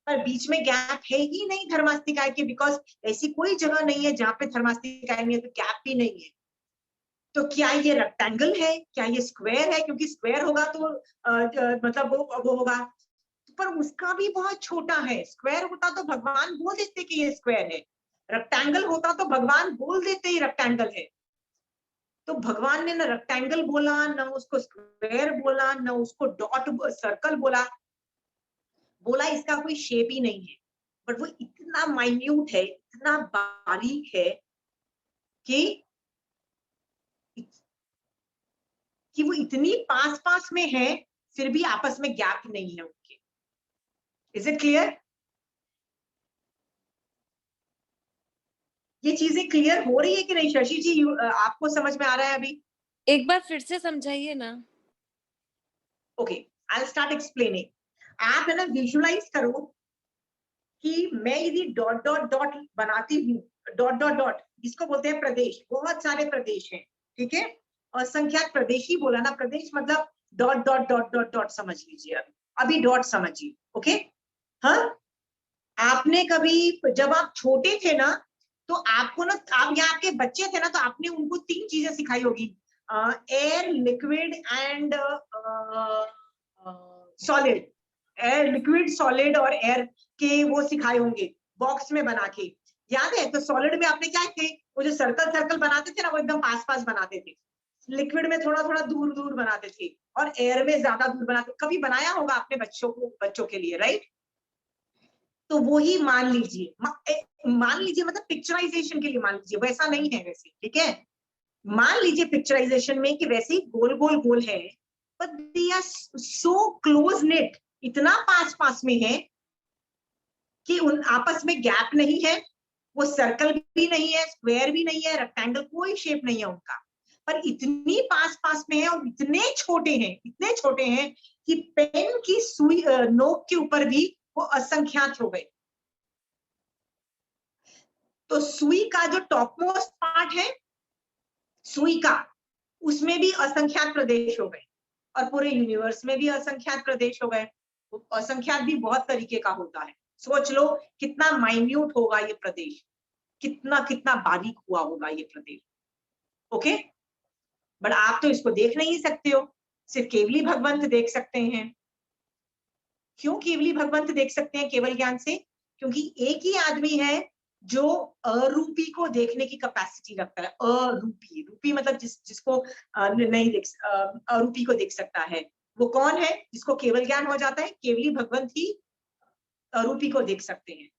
पर बीच में गैप है ही नहीं धर्मास्तिकाय के, बिकॉज ऐसी कोई जगह नहीं है जहाँ पे धर्मास्तिकाय नहीं है, तो गैप भी नहीं है। तो क्या ये रेक्टेंगल है, क्या ये स्क्वायर है, क्योंकि स्क्वायर होगा तो मतलब वो होगा, पर उसका भी बहुत छोटा है। स्क्वायर होता तो भगवान बोल देते कि ये स्क्वायर है, रेक्टेंगल होता तो भगवान बोल देते ही रेक्टेंगल है। तो भगवान ने ना रेक्टेंगल बोला, ना उसको स्क्वायर बोला, ना उसको डॉट सर्कल बोला इसका कोई शेप ही नहीं है। बट वो इतना माइन्यूट है, इतना बारीक है कि वो इतनी पास पास में है, फिर भी आपस में गैप नहीं है उनके। Is it clear? ये चीजें क्लियर हो रही है कि नहीं शशि जी? आपको समझ में आ रहा है अभी? एक बार फिर से समझाइए ना। Okay, I will start explaining. आप है ना विजुलाइज करो कि मैं यदि डॉट डॉट डॉट बनाती हूँ, डॉट डॉट डॉट, इसको बोलते हैं प्रदेश, बहुत सारे प्रदेश हैं, ठीक है, और संख्याक प्रदेश ही बोला ना, प्रदेश मतलब dot dot dot dot dot समझ लीजिए, अभी डॉट समझिए, ओके। हाँ, आपने कभी जब आप छोटे थे ना, तो आपको ना, आप या आपके बच्चे थे ना, तो आपने उनको 3 चीजें सिखाई होगी, air, liquid and solid. Air, liquid, solid और एयर के वो सिखाए होंगे बॉक्स में बना के, याद है? तो सॉलिड में आपने क्या थे, वो जो सर्कल सर्कल बनाते थे ना, वो एकदम पास पास बनाते थे, लिक्विड में थोड़ा थोड़ा दूर दूर बनाते थे, और एयर में ज्यादा दूर बनाते। कभी बनाया होगा आपने बच्चों के लिए, राइट? तो वो ही मान लीजिए, मान लीजिए मतलब पिक्चराइजेशन के लिए मान लीजिए, वैसा नहीं है वैसे, ठीक है? मान लीजिए पिक्चराइजेशन में कि वैसे ही गोल गोल गोल है, but they are so close knit, इतना पास पास में है कि उन आपस में गैप नहीं है, वो सर्कल भी नहीं है, स्क्वायर भी नहीं है, रेक्टेंगल, कोई शेप नहीं है उनका, पर इतनी पास पास में है और इतने छोटे हैं, इतने छोटे हैं कि पेन की सुई नोक के ऊपर भी वो असंख्यात हो गए। तो सुई का जो टॉप मोस्ट पार्ट है, सुई का, उसमें भी असंख्यात प्रदेश हो गए, और पूरे यूनिवर्स में भी असंख्यात प्रदेश हो गए। असंख्यात भी बहुत तरीके का होता है, सोच लो कितना माइन्यूट होगा ये प्रदेश, कितना कितना बारीक हुआ होगा ये प्रदेश, ओके। बट आप तो इसको देख नहीं सकते हो, सिर्फ केवली भगवंत देख सकते हैं। क्यों केवली भगवंत देख सकते हैं केवल ज्ञान से? क्योंकि एक ही आदमी है जो अरूपी को देखने की कैपेसिटी रखता है। अरूपी, रूपी मतलब जिसको नहीं देख, अरूपी को देख सकता है। वो कौन है? जिसको केवल ज्ञान हो जाता है, केवली भगवंत ही अरूपी को देख सकते हैं।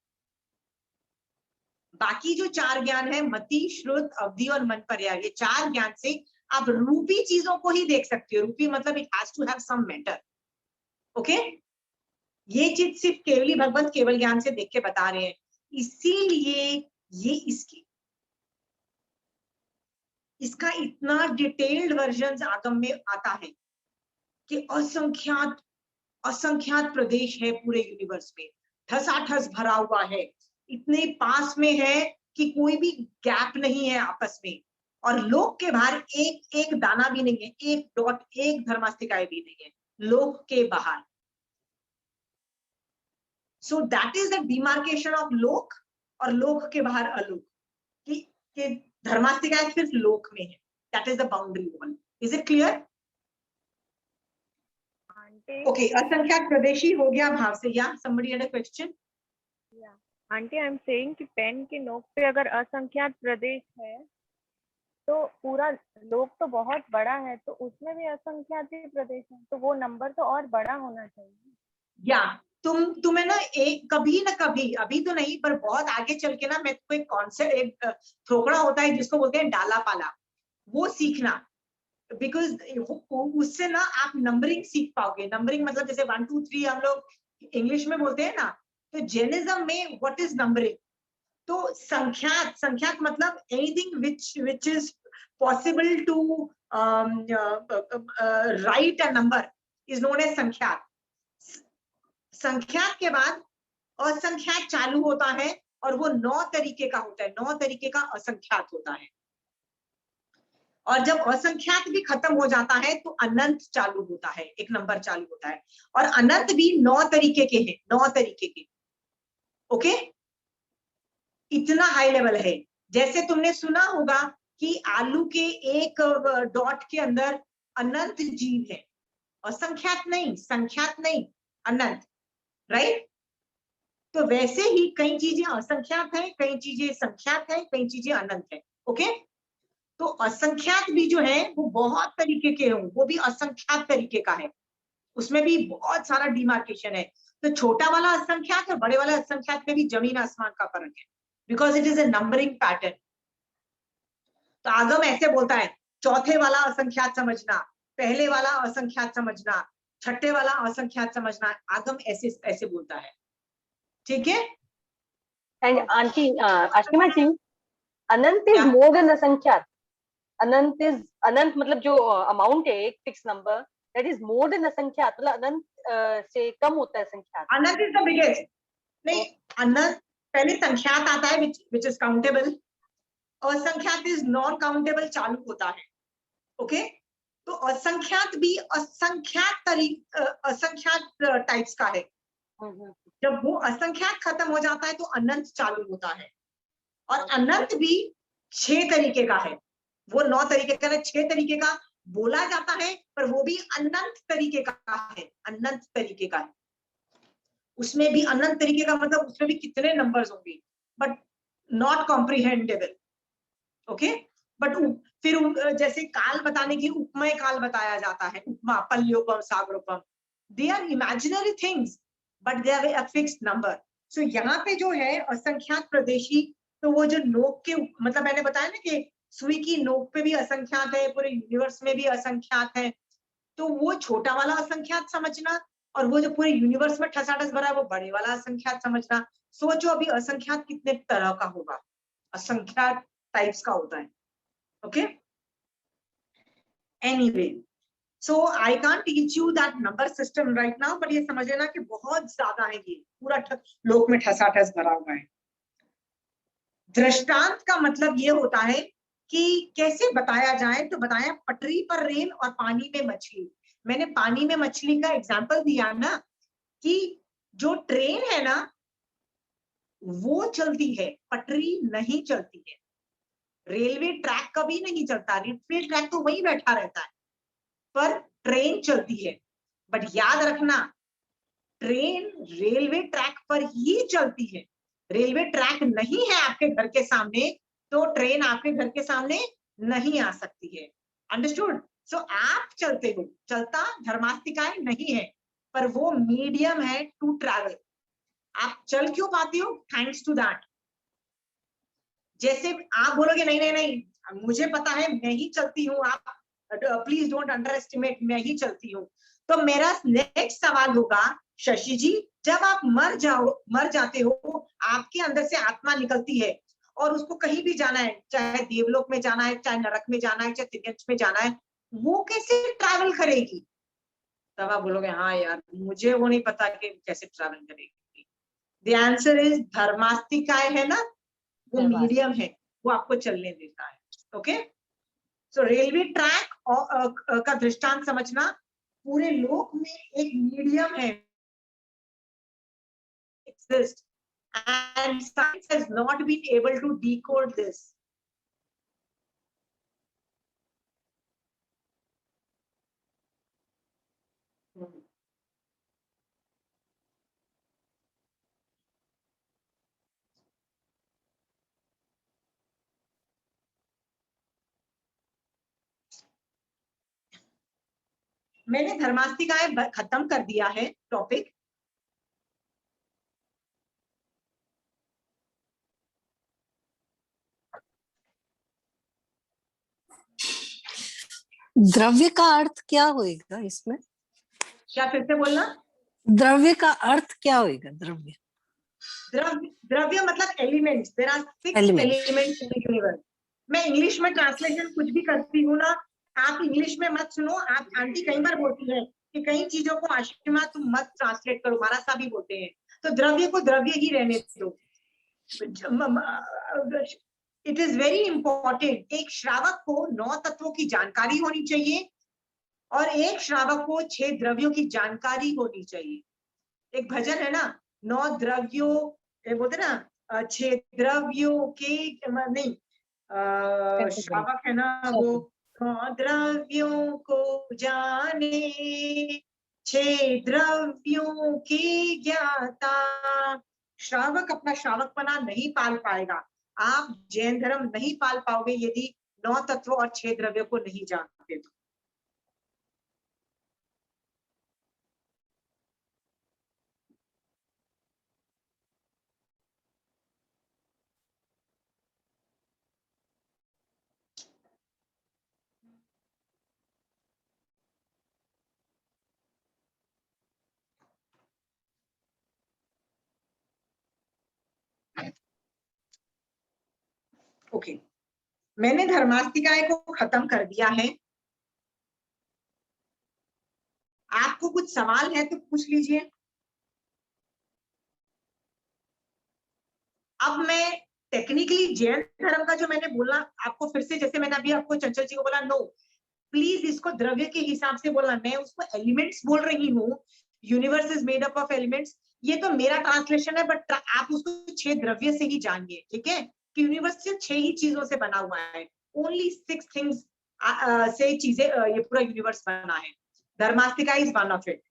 बाकी जो 4 ज्ञान है, मति, श्रुत, अवधि और मन पर्याय, ये 4 ज्ञान से आप रूपी चीजों को ही देख सकते हो। रूपी मतलब it has to have some matter, okay. ये चीज सिर्फ केवली भगवंत केवल ज्ञान से देख के बता रहे हैं। इसीलिए ये इसका इतना डिटेल्ड वर्जन आगम में आता है कि असंख्यात असंख्यात प्रदेश है पूरे यूनिवर्स में, ठसाठस भरा हुआ है, इतने पास में है कि कोई भी गैप नहीं है आपस में, और लोक के बाहर एक एक दाना भी नहीं है, एक डॉट, एक धर्मास्तिकाय भी नहीं है लोक के बाहर। So that is the demarcation of लोक, और लोक के बाहर अलोक, कि धर्मास्तिकाय सिर्फ लोक में है, that is the boundary wall. Is it clear? Okay, असंख्यात प्रदेशी हो गया भाव से। या somebody had a question? Aunty I am saying कि पेन के नोक पे अगर असंख्यात प्रदेश है तो पूरा लोक तो बहुत बड़ा है, तो उसमें भी असंख्यात ही प्रदेश है, तो वो नंबर तो और बड़ा होना चाहिए। या तुम्हें ना एक कभी ना कभी, अभी तो नहीं पर बहुत आगे चल के ना, मैं तुमको एक कॉन्सेप्ट, एक थोकड़ा होता है जिसको बोलते हैं डाला पाला, वो सीखना। बिकॉज उससे ना आप नंबरिंग सीख पाओगे। नंबरिंग मतलब जैसे 1 2 3 हम लोग इंग्लिश में बोलते हैं ना, तो जैनिज्म में व्हाट इज नंबरिंग? तो संख्यात, संख्यात मतलब anything which is possible to write a number is known as संख्यात। संख्यात के बाद असंख्यात चालू होता है, और वो 9 तरीके का होता है, 9 तरीके का असंख्यात होता है। और जब असंख्यात भी खत्म हो जाता है तो अनंत चालू होता है, एक नंबर चालू होता है। और अनंत भी 9 तरीके के हैं, 9 तरीके के। ओके, इतना हाई लेवल है। जैसे तुमने सुना होगा कि आलू के एक डॉट के अंदर अनंत जीव है, असंख्यात नहीं, संख्यात नहीं, अनंत, राइट? तो वैसे ही कई चीजें असंख्यात है, कई चीजें संख्यात है, कई चीजें अनंत है। ओके, तो असंख्यात भी जो है वो बहुत तरीके के हों, वो भी असंख्यात तरीके का है, उसमें भी बहुत सारा डिमार्केशन है। तो छोटा वाला असंख्यात और बड़े वाला असंख्यात में भी जमीन आसमान का फर्क है, because it is a numbering pattern. तो आगम ऐसे बोलता है, चौथे वाला असंख्यात समझना, पहले वाला असंख्यात समझना, छठे वाला असंख्यात समझना, आगम ऐसे ऐसे बोलता है। ठीक है? And Auntie, Ashima ji, Anant is Yeah. more than Asankyat. Anant मतलब जो अमाउंट है, एक fix number, that is more than असंख्यात, मतलब अनंत से कम होता है संख्यात। अनंत इज द बिगेस्ट। नहीं, अनंत पहले संख्यात आता है which is countable, असंख्यात इज नॉन काउंटेबल चालू होता है। ओके, तो असंख्यात भी असंख्यात टाइप्स का है। जब वो असंख्यात खत्म हो जाता है तो अनंत चालू होता है। और अनंत भी 6 तरीके का है, वो 9 तरीके का, 6 तरीके का बोला जाता है, पर वो भी अनंत तरीके का है, अनंत तरीके का है। उसमें भी अनंत तरीके का मतलब उसमें भी कितने नंबर्स होंगे, बट नॉट कॉम्प्रिहेंडेबल। ओके, बट फिर जैसे काल बताने की उपमय काल बताया जाता है, उपमा, पल्योपम, सागरोपम, they are imaginary things but they are a fixed number. सो यहाँ पे जो है असंख्यात प्रदेशी, तो वो जो नोक के मतलब मैंने बताया ना कि सुई की नोक पे भी असंख्यात है, पूरे यूनिवर्स में भी असंख्यात है। तो वो छोटा वाला असंख्यात समझना, और वो जो पूरे यूनिवर्स में ठसाठस भरा है वो बड़े वाला असंख्यात समझना। सोचो अभी असंख्यात कितने तरह का होगा, असंख्यात टाइप्स का होता है। Okay, anyway, so I can't teach you that number system right now, but ये समझ लेना कि बहुत ज्यादा है, ये पूरा लोक में ठसाठस भरा हुआ है। दृष्टांत का मतलब ये होता है कि कैसे बताया जाए, तो बताया पटरी पर रेल और पानी में मछली। मैंने पानी में मछली का एग्जाम्पल दिया ना, कि जो ट्रेन है ना वो चलती है, पटरी नहीं चलती है। रेलवे ट्रैक कभी नहीं चलता, रेलवे ट्रैक तो वहीं बैठा रहता है, पर ट्रेन चलती है। बट याद रखना, ट्रेन रेलवे ट्रैक पर ही चलती है। रेलवे ट्रैक नहीं है आपके घर के सामने तो ट्रेन आपके घर के सामने नहीं आ सकती है। अंडरस्टूड? सो आप चलते हो, चलता धर्मास्तिकाएं नहीं है, पर वो मीडियम है टू ट्रैवल। आप चल क्यों पाते हो? Thanks to that. जैसे आप बोलोगे नहीं नहीं नहीं मुझे पता है मैं ही चलती हूँ, आप प्लीज डोंट अंडर एस्टिमेट, मैं ही चलती हूँ। तो मेरा नेक्स्ट सवाल होगा, शशि जी, जब आप मर जाते हो, आपके अंदर से आत्मा निकलती है और उसको कहीं भी जाना है, चाहे देवलोक में जाना है, चाहे नरक में जाना है, चाहे तिर्यंच में जाना है, वो कैसे ट्रैवल करेगी? तब आप बोलोगे हाँ यार मुझे वो नहीं पता कि कैसे ट्रैवल करेगी। द आंसर इज धर्मास्तिकाय है ना, वो मीडियम है, वो आपको चलने देता है। ओके, सो रेलवे ट्रैक का दृष्टांत समझना, पूरे लोक में एक मीडियम है, exist, and science has not been able to decode this. मैंने धर्मास्तिकाएं खत्म कर दिया है टॉपिक। द्रव्य का अर्थ क्या होएगा इसमें? क्या फिर से बोलना? द्रव्य का अर्थ क्या होएगा? द्रव्य द्रव्य मतलब elements. There are 6 Element. Elements in the universe. मैं इंग्लिश में ट्रांसलेशन कुछ भी करती हूँ ना, आप इंग्लिश में मत सुनो। आप आंटी कई बार बोलती है कि कई चीजों को आशिमा तुम मत ट्रांसलेट करो, हमारा सा भी बोलते हैं, तो द्रव्य को द्रव्य ही रहने दो। It is very important. एक श्रावक को 9 तत्वों की जानकारी होनी चाहिए और एक श्रावक को 6 द्रव्यों की जानकारी होनी चाहिए। एक भजन है ना, 9 द्रव्यों, बोलते ना 6 द्रव्यों के, नहीं, श्रावक है ना वो, 9 द्रव्यों को जाने 6 द्रव्यों के ज्ञाता। श्रावक अपना श्रावकपना नहीं पाल पाएगा। आप जैन धर्म नहीं पाल पाओगे यदि 9 तत्वों और 6 द्रव्यों को नहीं जानते तो। ओके, मैंने धर्मास्तिकाय को खत्म कर दिया है। आपको कुछ सवाल है तो पूछ लीजिए। अब मैं टेक्निकली जैन धर्म का जो मैंने बोला आपको फिर से, जैसे मैंने अभी आपको चंचल जी को बोला, नो प्लीज इसको द्रव्य के हिसाब से बोलना, मैं उसको एलिमेंट्स बोल रही हूँ। Universe is made up of elements, ये तो मेरा ट्रांसलेशन है, बट आप उसको 6 द्रव्य से ही जानिए, ठीक है? कि यूनिवर्स सिर्फ 6 ही चीजों से बना हुआ है। ओनली 6 थिंग्स से चीजें ये पूरा यूनिवर्स बना है। धर्मास्तिका is one of it.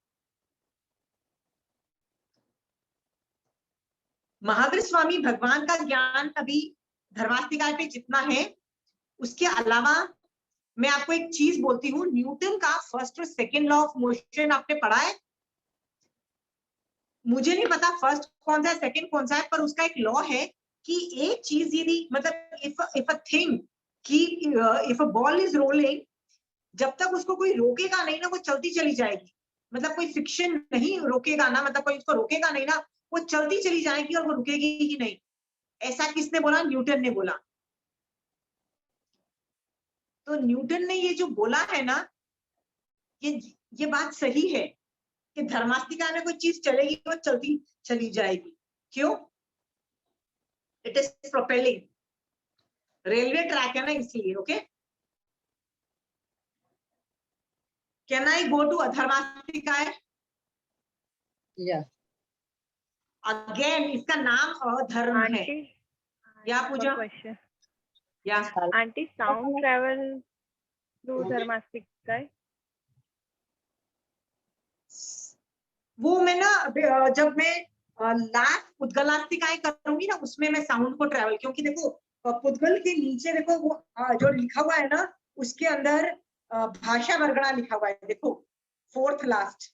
Mahavir Swami भगवान का ज्ञान अभी धर्मास्तिका पे जितना है, उसके अलावा मैं आपको एक चीज बोलती हूँ, न्यूटन का फर्स्ट और सेकंड लॉ ऑफ मोशन आपने पढ़ा है? मुझे नहीं पता फर्स्ट कौन सा है सेकंड कौन सा है, पर उसका एक लॉ है कि एक चीज यदि मतलब इफ अ थिंग कि if a ball is rolling, जब तक उसको कोई रोकेगा नहीं ना वो चलती चली जाएगी। मतलब कोई फ्रिक्शन नहीं रोकेगा ना, मतलब कोई उसको रोकेगा नहीं ना, वो चलती चली जाएगी और वो रुकेगी ही नहीं। ऐसा किसने बोला? न्यूटन ने बोला। तो न्यूटन ने ये जो बोला है ना, ये बात सही है कि धर्मास्तिका में कोई चीज चलेगी वो चलती चली जाएगी। क्यों? It is propelling. Railway track है ना इसलिए। Okay, can I go to अधर्मास्तिका? अगेन इसका नाम अधर्म है। आंटी, या पूजा? क्वेश्चन। या आंटी, साउंड ट्रेवल थ्रू धर्मास्तिका? वो मैं ना जब मैं लास्ट उद्गलास्तिकाएं करूंगी ना, उसमें मैं साउंड को ट्रेवल, क्योंकि देखो पुद्गल के नीचे देखो वो जो लिखा हुआ है ना, उसके अंदर भाषा वर्गणा लिखा हुआ है, देखो 4th लास्ट,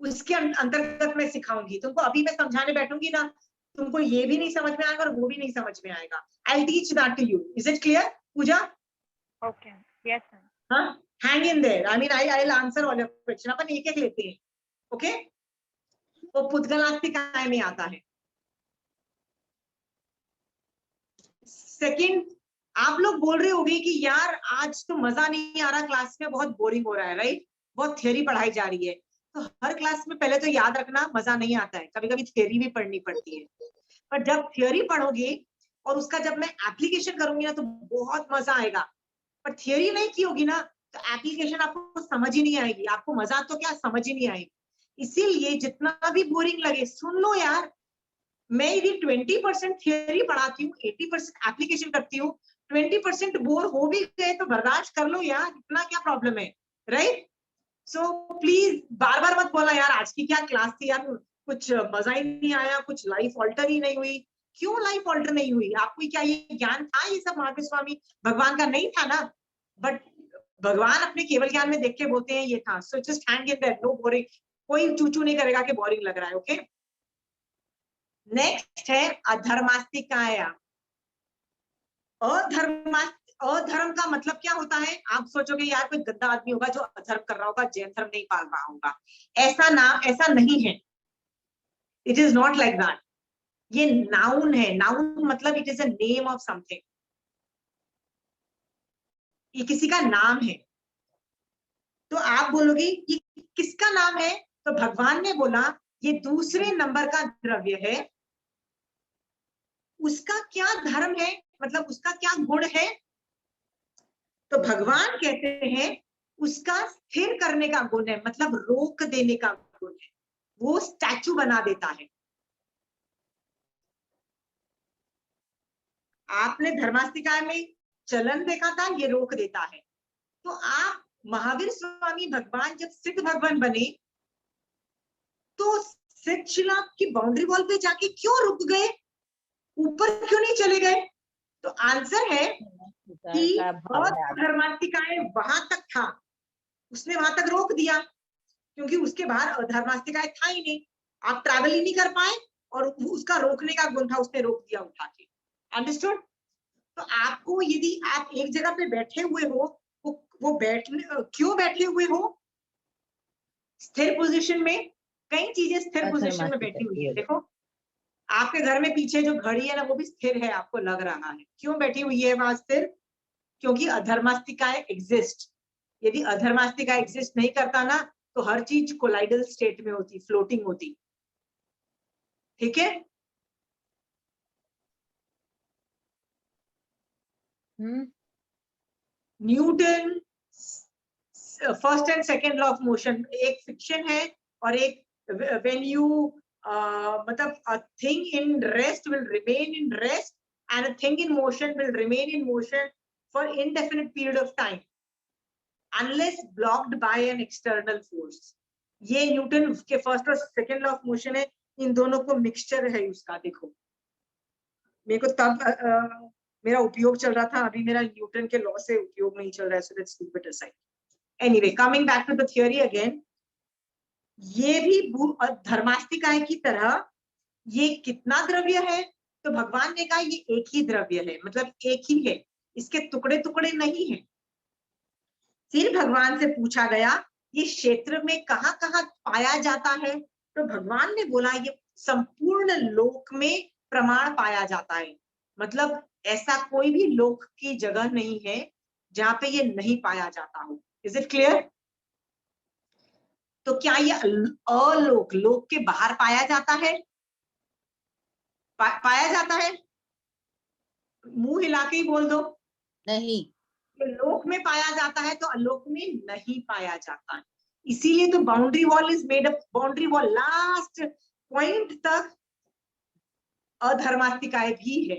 उसके अंतर्गत मैं सिखाऊंगी तुमको। अभी मैं समझाने बैठूंगी ना, तुमको ये भी नहीं समझ में आएगा और वो भी नहीं समझ में आएगा। I teach that to you. Is it clear Puja? Okay, yes ma'am. हाँ, hang in there. I mean I will answer all your question. अपन एक एक लेते हैं। ओके, वो पुद्गलास्तिकाय में आता है। सेकंड, आप लोग बोल रहे होंगे कि यार आज तो मजा नहीं आ रहा, क्लास में बहुत बोरिंग हो रहा है, राइट? बहुत थ्योरी पढ़ाई जा रही है। तो हर क्लास में पहले तो याद रखना मजा नहीं आता है, कभी कभी थ्योरी भी पढ़नी पड़ती है। पर जब थ्योरी पढ़ोगे और उसका जब मैं एप्लीकेशन करूंगी ना तो बहुत मजा आएगा। पर थ्योरी नहीं की होगी ना तो एप्लीकेशन आपको समझ ही नहीं आएगी, आपको मजा तो क्या समझ ही नहीं आएगी। इसीलिए जितना भी बोरिंग लगे सुन लो यार। मैं यदि 20% थ्योरी पढ़ाती हूँ, 80% एप्लीकेशन करती हूँ, 20% बोर हो भी गए तो बर्दाश्त कर लो यार, इतना क्या प्रॉब्लम है, राइट? सो प्लीज बार बार मत बोला यार आज की क्या क्लास थी यार, कुछ मजा ही नहीं आया, कुछ लाइफ ऑल्टर ही नहीं हुई। क्यों लाइफ ऑल्टर नहीं हुई? आपको क्या ये ज्ञान था? ये सब महावीर स्वामी भगवान का नहीं था ना, बट भगवान अपने केवल ज्ञान में देख के बोलते हैं ये था। So just hang in there, no boring. कोई चूचू नहीं करेगा कि बोरिंग लग रहा है। ओके, नेक्स्ट है अधर्मास्तिकाया। अधर्म का मतलब क्या होता है? आप सोचोगे यार कोई गंदा आदमी होगा जो अधर्म कर रहा होगा, जैन धर्म नहीं पाल रहा होगा। ऐसा नहीं है। It is not like that. ये नाउन है। नाउन मतलब it is a name of something. ये किसी का नाम है। तो आप बोलोगे ये किसका नाम है? तो भगवान ने बोला ये दूसरे नंबर का द्रव्य है। उसका क्या धर्म है, मतलब उसका क्या गुण है? तो भगवान कहते हैं उसका स्थिर करने का गुण है, मतलब रोक देने का गुण है। वो स्टैचू बना देता है। आपने धर्मास्तिकाय में चलन देखा था, ये रोक देता है। तो आप महावीर स्वामी भगवान जब सिद्ध भगवान बने तो सिद्ध शिला की बाउंड्री वॉल पे जाके क्यों रुक गए? ऊपर क्यों नहीं चले गए? तो आंसर है कि धर्मास्तिकाय वहां तक था, उसने वहां तक रोक दिया, क्योंकि उसके बाहर धर्मास्तिकाय था ही नहीं। आप ट्रैवल ही नहीं कर पाए और उसका रोकने का गुण था, उसने रोक दिया उठा के। अंडरस्टूड? तो आपको यदि आप एक जगह पे बैठे हुए हो, वो बैठने क्यों बैठे हुए हो? स्थिर पोजीशन में। कई चीजें स्थिर पोजीशन में बैठी हुई है। देखो आपके घर में पीछे जो घड़ी है ना, वो भी स्थिर है, आपको लग रहा है। क्यों बैठी हुई है वहां स्थिर? क्योंकि अधर्मास्तिकाय एग्जिस्ट। यदि अधर्मास्तिकाय एग्जिस्ट नहीं करता ना, तो हर चीज कोलाइडल स्टेट में होती, फ्लोटिंग होती। ठीक है? Newton first and second law of motion एक फिक्शन है, और एक व्हेन यू मतलब a thing in rest will remain in rest and a thing in motion will remain in motion for indefinite period of time unless blocked by an external force। ये Newton के first और second law of motion है। इन दोनों को mixture है उसका। देखो मेरे को तब मेरा उपयोग चल रहा था, अभी मेरा न्यूटन के लॉ से उपयोग नहीं चल रहा है। So let's keep it aside. Anyway, coming back to the theory again, ये भी धर्मास्तिकाय की तरह ये कितना द्रव्य है? तो भगवान ने कहा ये एक ही द्रव्य है, मतलब एक ही है, इसके टुकड़े टुकड़े नहीं है। फिर भगवान से पूछा गया ये क्षेत्र में कहाँ कहाँ पाया जाता है? तो भगवान ने बोला ये संपूर्ण लोक में प्रमाण पाया जाता है। मतलब ऐसा कोई भी लोक की जगह नहीं है जहां पे ये नहीं पाया जाता हो। Is it clear? तो क्या ये अलोक, लोक के बाहर पाया जाता है? पाया जाता है? मुंह हिला के ही बोल दो। नहीं। तो लोक में पाया जाता है, तो अलोक में नहीं पाया जाता। इसीलिए तो boundary wall is made up, boundary wall last point तक अधर्मास्तिकाय भी है,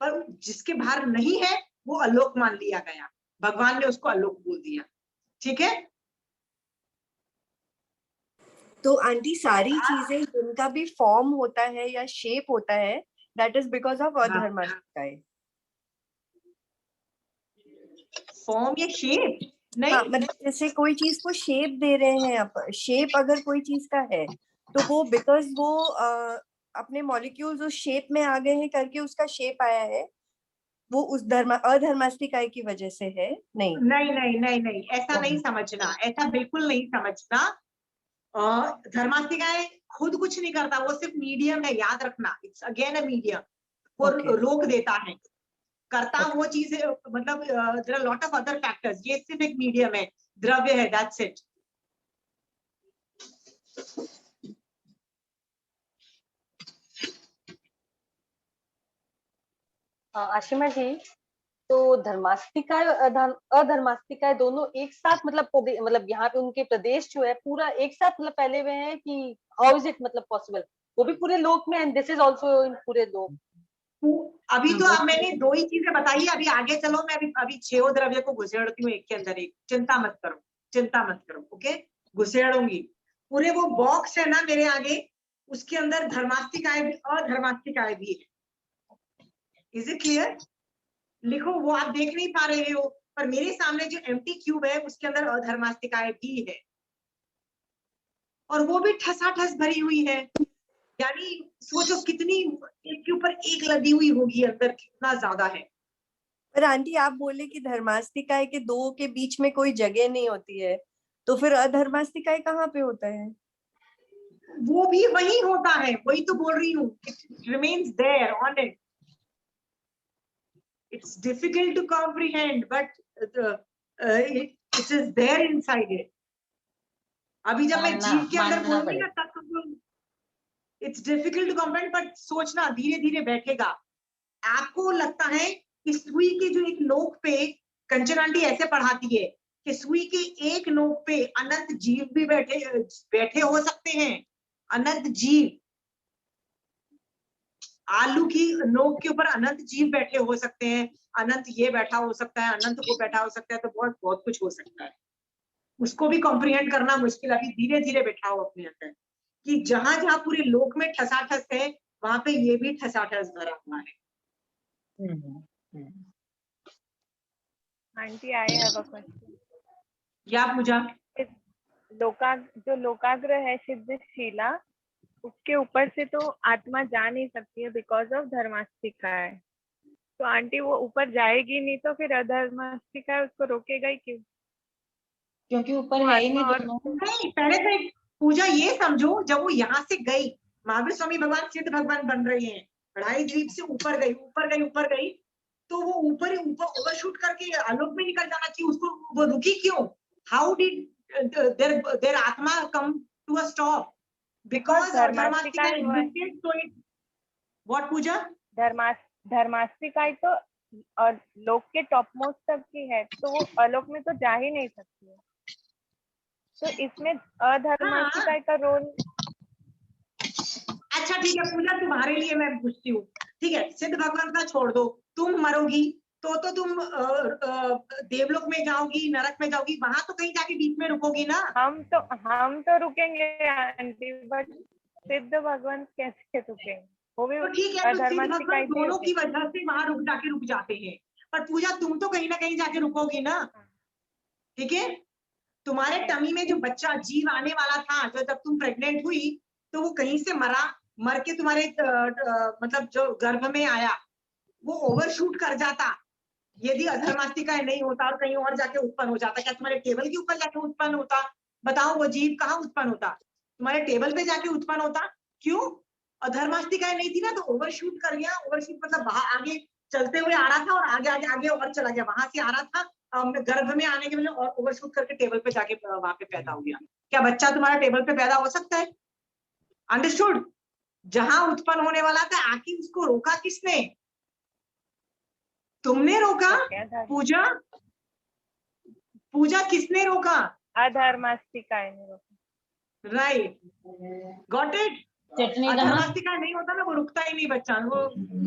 पर जिसके बाहर नहीं है वो अलोक मान लिया गया। भगवान ने उसको अलोक बोल दिया। ठीक है? तो आंटी सारी चीजें जिनका भी फॉर्म होता है या शेप होता है, दैट इज बिकॉज ऑफ अधर्मास्तिकाय। फॉर्म या शेप नहीं। हाँ, मतलब जैसे कोई चीज को शेप दे रहे हैं आप, शेप अगर कोई चीज का है तो वो बिकॉज वो अपने मॉलिक्यूल्स उस शेप में आ गए हैं करके उसका शेप आया है, वो उस अधर्मास्तिकाय की वजह से है। नहीं नहीं नहीं नहीं नहीं, ऐसा नहीं समझना, ऐसा बिल्कुल नहीं समझना। धर्मास्तिकाय खुद कुछ नहीं करता, वो सिर्फ मीडियम है, याद रखना। इट्स अगेन अ मीडियम, वो रोक देता है। करता वो चीज है, मतलब there are lot of other factors. ये सिर्फ एक मीडियम है, द्रव्य है, दैट्स इट। आशिमा जी, तो धर्मास्तिकाय अधर्मास्तिकाय दोनों एक साथ मतलब यहाँ पे उनके प्रदेश जो है पूरा एक साथ मतलब फैले हुए हैं कि हाउ इज इट मतलब पॉसिबल? वो भी पूरे लोक में, and this is also in पूरे लोक। अभी तो अब मैंने दो ही चीजें बताई, अभी आगे चलो। मैं अभी 6 द्रव्य को घुसेड़ती हूँ एक के अंदर एक। चिंता मत करो, चिंता मत करो। ओके, घुसेड़ूंगी। पूरे वो बॉक्स है ना मेरे आगे, उसके अंदर धर्मास्तिकाय भी अधर्मास्तिकाय भी है। Is it clear? लिखो, वो आप देख नहीं पा रहे हो, पर मेरे सामने जो एम्प्टी क्यूब है उसके अंदर अधर्मास्तिकाय भी है, और वो भी ठसाठस भरी हुई है। यानी सोचो कितनी एक के ऊपर एक लदी हुई होगी अंदर, कितना ज्यादा है। पर आंटी आप बोले कि धर्मास्तिकाय के दो के बीच में कोई जगह नहीं होती है, तो फिर अधर्मास्तिकाय कहाँ पे होता है? वो भी वही होता है, वही तो बोल रही हूँ, it remains there on it. It's difficult to comprehend, but it is there inside it. अभी जब मैं जीव के अंदर मानना बोलूंगी ना तब तो it's difficult to comprehend, but सोचना धीरे धीरे बैठेगा. आपको लगता है कि सुई के जो एक नोक पे, कंचन आंटी ऐसे पढ़ाती है कि सुई के एक नोक पे अनंत जीव भी बैठे हो सकते हैं. अनंत जीव, आलू की नोक के ऊपर अनंत जीव बैठे हो सकते हैं. अनंत ये बैठा हो सकता है, अनंत वो बैठा हो सकता है, तो बहुत बहुत कुछ हो सकता है. उसको भी कॉम्प्रिहेंड करना मुश्किल. अभी धीरे धीरे बैठाओ अपने अंदर कि जहां जहां पूरे लोक में ठसाठस है, वहां पे ये भी ठसाठस भरा हुआ है. Aunty I have a question. या पूजा, जो लोकाग्र है सिद्धशीला, उसके ऊपर से तो आत्मा जा नहीं सकती है बिकॉज ऑफ धर्मास्तिका है. तो आंटी वो ऊपर जाएगी नहीं, तो फिर अधर्मास्तिका उसको रोकेगा ही क्यों? क्योंकि ऊपर है ही नहीं और दोनों. नहीं, पहले से पूजा ये समझो, जब वो यहाँ से गई, महावीर स्वामी भगवान सिद्ध भगवान बन रहे हैं, बढ़ाई द्वीप से ऊपर गई, ऊपर गई, तो वो ऊपर ओवरशूट करके आलोक में निकल जाना चाहिए. उसको वो रुकी क्यों? हाउ डिड देयर आत्मा come to a stop? Because धर्मास्तिका existed, so it what Puja? धर्मास्तिका तो और लोक के टॉप मोस्ट तक की है, तो वो अलोक में तो जा ही नहीं सकती है. तो इसमें अधर्मास्तिका का रोल. अच्छा ठीक है पूजा, तुम्हारे लिए मैं पूछती हूँ. ठीक है, सिद्ध भगवान का छोड़ दो, तुम मरोगी तो तुम देवलोक में जाओगी, नरक में जाओगी, वहां तो कहीं जाके बीच में रुकोगी ना. हम तो रुकेंगे आंटी, बट सिद्ध भगवान कैसे रुकेंगे? वो भी तो ठीक है, तो सिद्ध अधर्मास्तिका भगवान दोनों की वजह से वहां रुक जाते हैं. पर पूजा तुम तो कहीं ना कहीं जाके रुकोगी ना. ठीक है, तुम्हारे टमी में जो बच्चा जीव आने वाला था, जो जब तुम प्रेग्नेंट हुई, तो वो कहीं से मर के तुम्हारे मतलब जो गर्भ में आया, वो ओवरशूट कर जाता यदि अधर्मास्तिका नहीं होता और कहीं और जाके उत्पन्न हो जाता. क्या तुम्हारे टेबल के ऊपर जाके उत्पन्न होता? बताओ, वो जीव कहाँ उत्पन्न होता? तुम्हारे टेबल पे जाके उत्पन्न होता. क्यों? अधर्मास्तिका नहीं थी ना, तो ओवरशूट कर गया. ओवरशूट मतलब बाहर आगे चलते हुए आ रहा था और आगे आगे आगे और चला गया. वहां से आ रहा था, गर्भ में आने के लिए और ओवरशूट करके टेबल पे जाके वहां पे पैदा हो गया. क्या बच्चा तुम्हारा टेबल पे पैदा हो सकता है? अंडरस्टूड? जहां उत्पन्न होने वाला था, आके उसको रोका किसने? तुमने रोका. पूजा, किसने रोका? अधर्मास्तिका ने रोका. Right, got it. चटनी कहाँ? अधर्मास्तिका नहीं होता ना, वो रुकता ही नहीं बच्चा, वो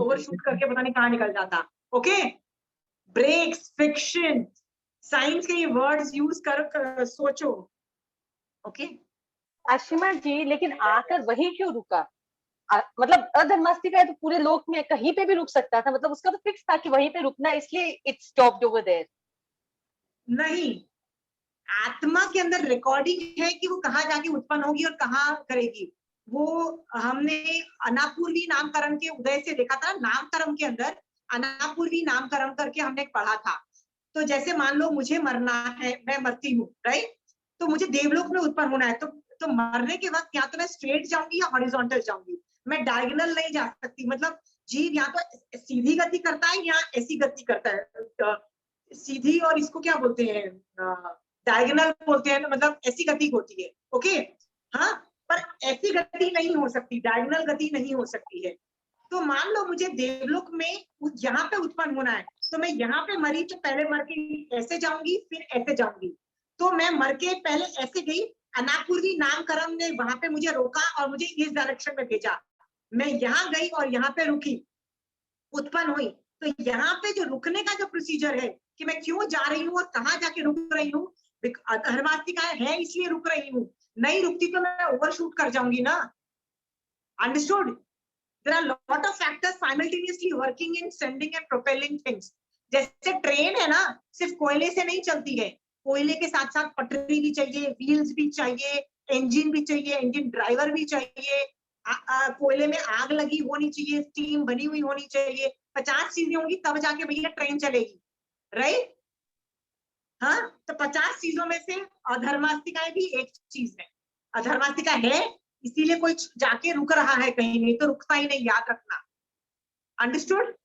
ओवरशूट करके पता नहीं कहाँ निकल जाता. ओके, ब्रेक्स, फिक्शन, साइंस के ये वर्ड्स यूज कर सोचो. ओके आशिमा जी, लेकिन आकर वही क्यों रुका? मतलब अधर्मास्तिका है तो पूरे लोक में कहीं पे भी रुक सकता था, मतलब उसका तो फिक्स था कि वहीं पे रुकना, इसलिए इट स्टॉप्ड ओवर देयर. नहीं, आत्मा के अंदर रिकॉर्डिंग है कि वो कहाँ जाके उत्पन्न होगी और कहाँ करेगी. वो हमने अनापूर्वी नामकरण के उदय से देखा था. नामकरण के अंदर अनापूर्वी नामकरण करके हमने पढ़ा था. तो जैसे मान लो मुझे मरना है, मैं मरती हूँ, राइट, तो मुझे देवलोक में उत्पन्न होना है. तो मरने के वक्त या तो मैं स्ट्रेट जाऊंगी या हॉरिजॉन्टल जाऊंगी. मैं डायगोनल नहीं जा सकती. मतलब जीव या तो सीधी गति करता है या ऐसी गति करता है. सीधी और इसको क्या बोलते हैं, डायगोनल बोलते हैं, मतलब ऐसी गति होती है. ओके, हाँ, पर ऐसी गति नहीं हो सकती, डायगोनल गति नहीं हो सकती है. तो मान लो मुझे देवलोक में यहाँ पे उत्पन्न होना है, तो मैं यहाँ पे मरी तो पहले मर के ऐसे जाऊंगी, फिर ऐसे जाऊंगी. तो मैं मर के पहले ऐसे गई, अनापूर्वी नामकरण ने वहां पे मुझे रोका और मुझे इस डायरेक्शन में भेजा. मैं यहाँ गई और यहाँ पे रुकी, उत्पन्न हुई. तो यहाँ पे जो रुकने का जो प्रोसीजर है कि मैं क्यों जा रही हूँ और कहाँ जाके रुक रही हूँ, अधर्मास्तिका है इसलिए रुक रही हूँ. नहीं रुकती तो मैं ओवरशूट कर जाऊंगी ना. Understood? There are lot of factors simultaneously working in sending and propelling things. जैसे ट्रेन है ना, सिर्फ कोयले से नहीं चलती है. कोयले के साथ साथ पटरी भी चाहिए, व्हील्स भी चाहिए, इंजन भी चाहिए, इंजन ड्राइवर भी चाहिए, कोयले में आग लगी होनी चाहिए, स्टीम बनी हुई होनी चाहिए, 50 चीजें होंगी तब जाके भैया ट्रेन चलेगी, राइट? हाँ, तो 50 चीजों में से अधर्मास्तिकाएं भी एक चीज है। अधर्मास्तिका है इसीलिए कोई जाके रुक रहा है कहीं, नहीं तो रुकता ही नहीं, याद रखना। Understood?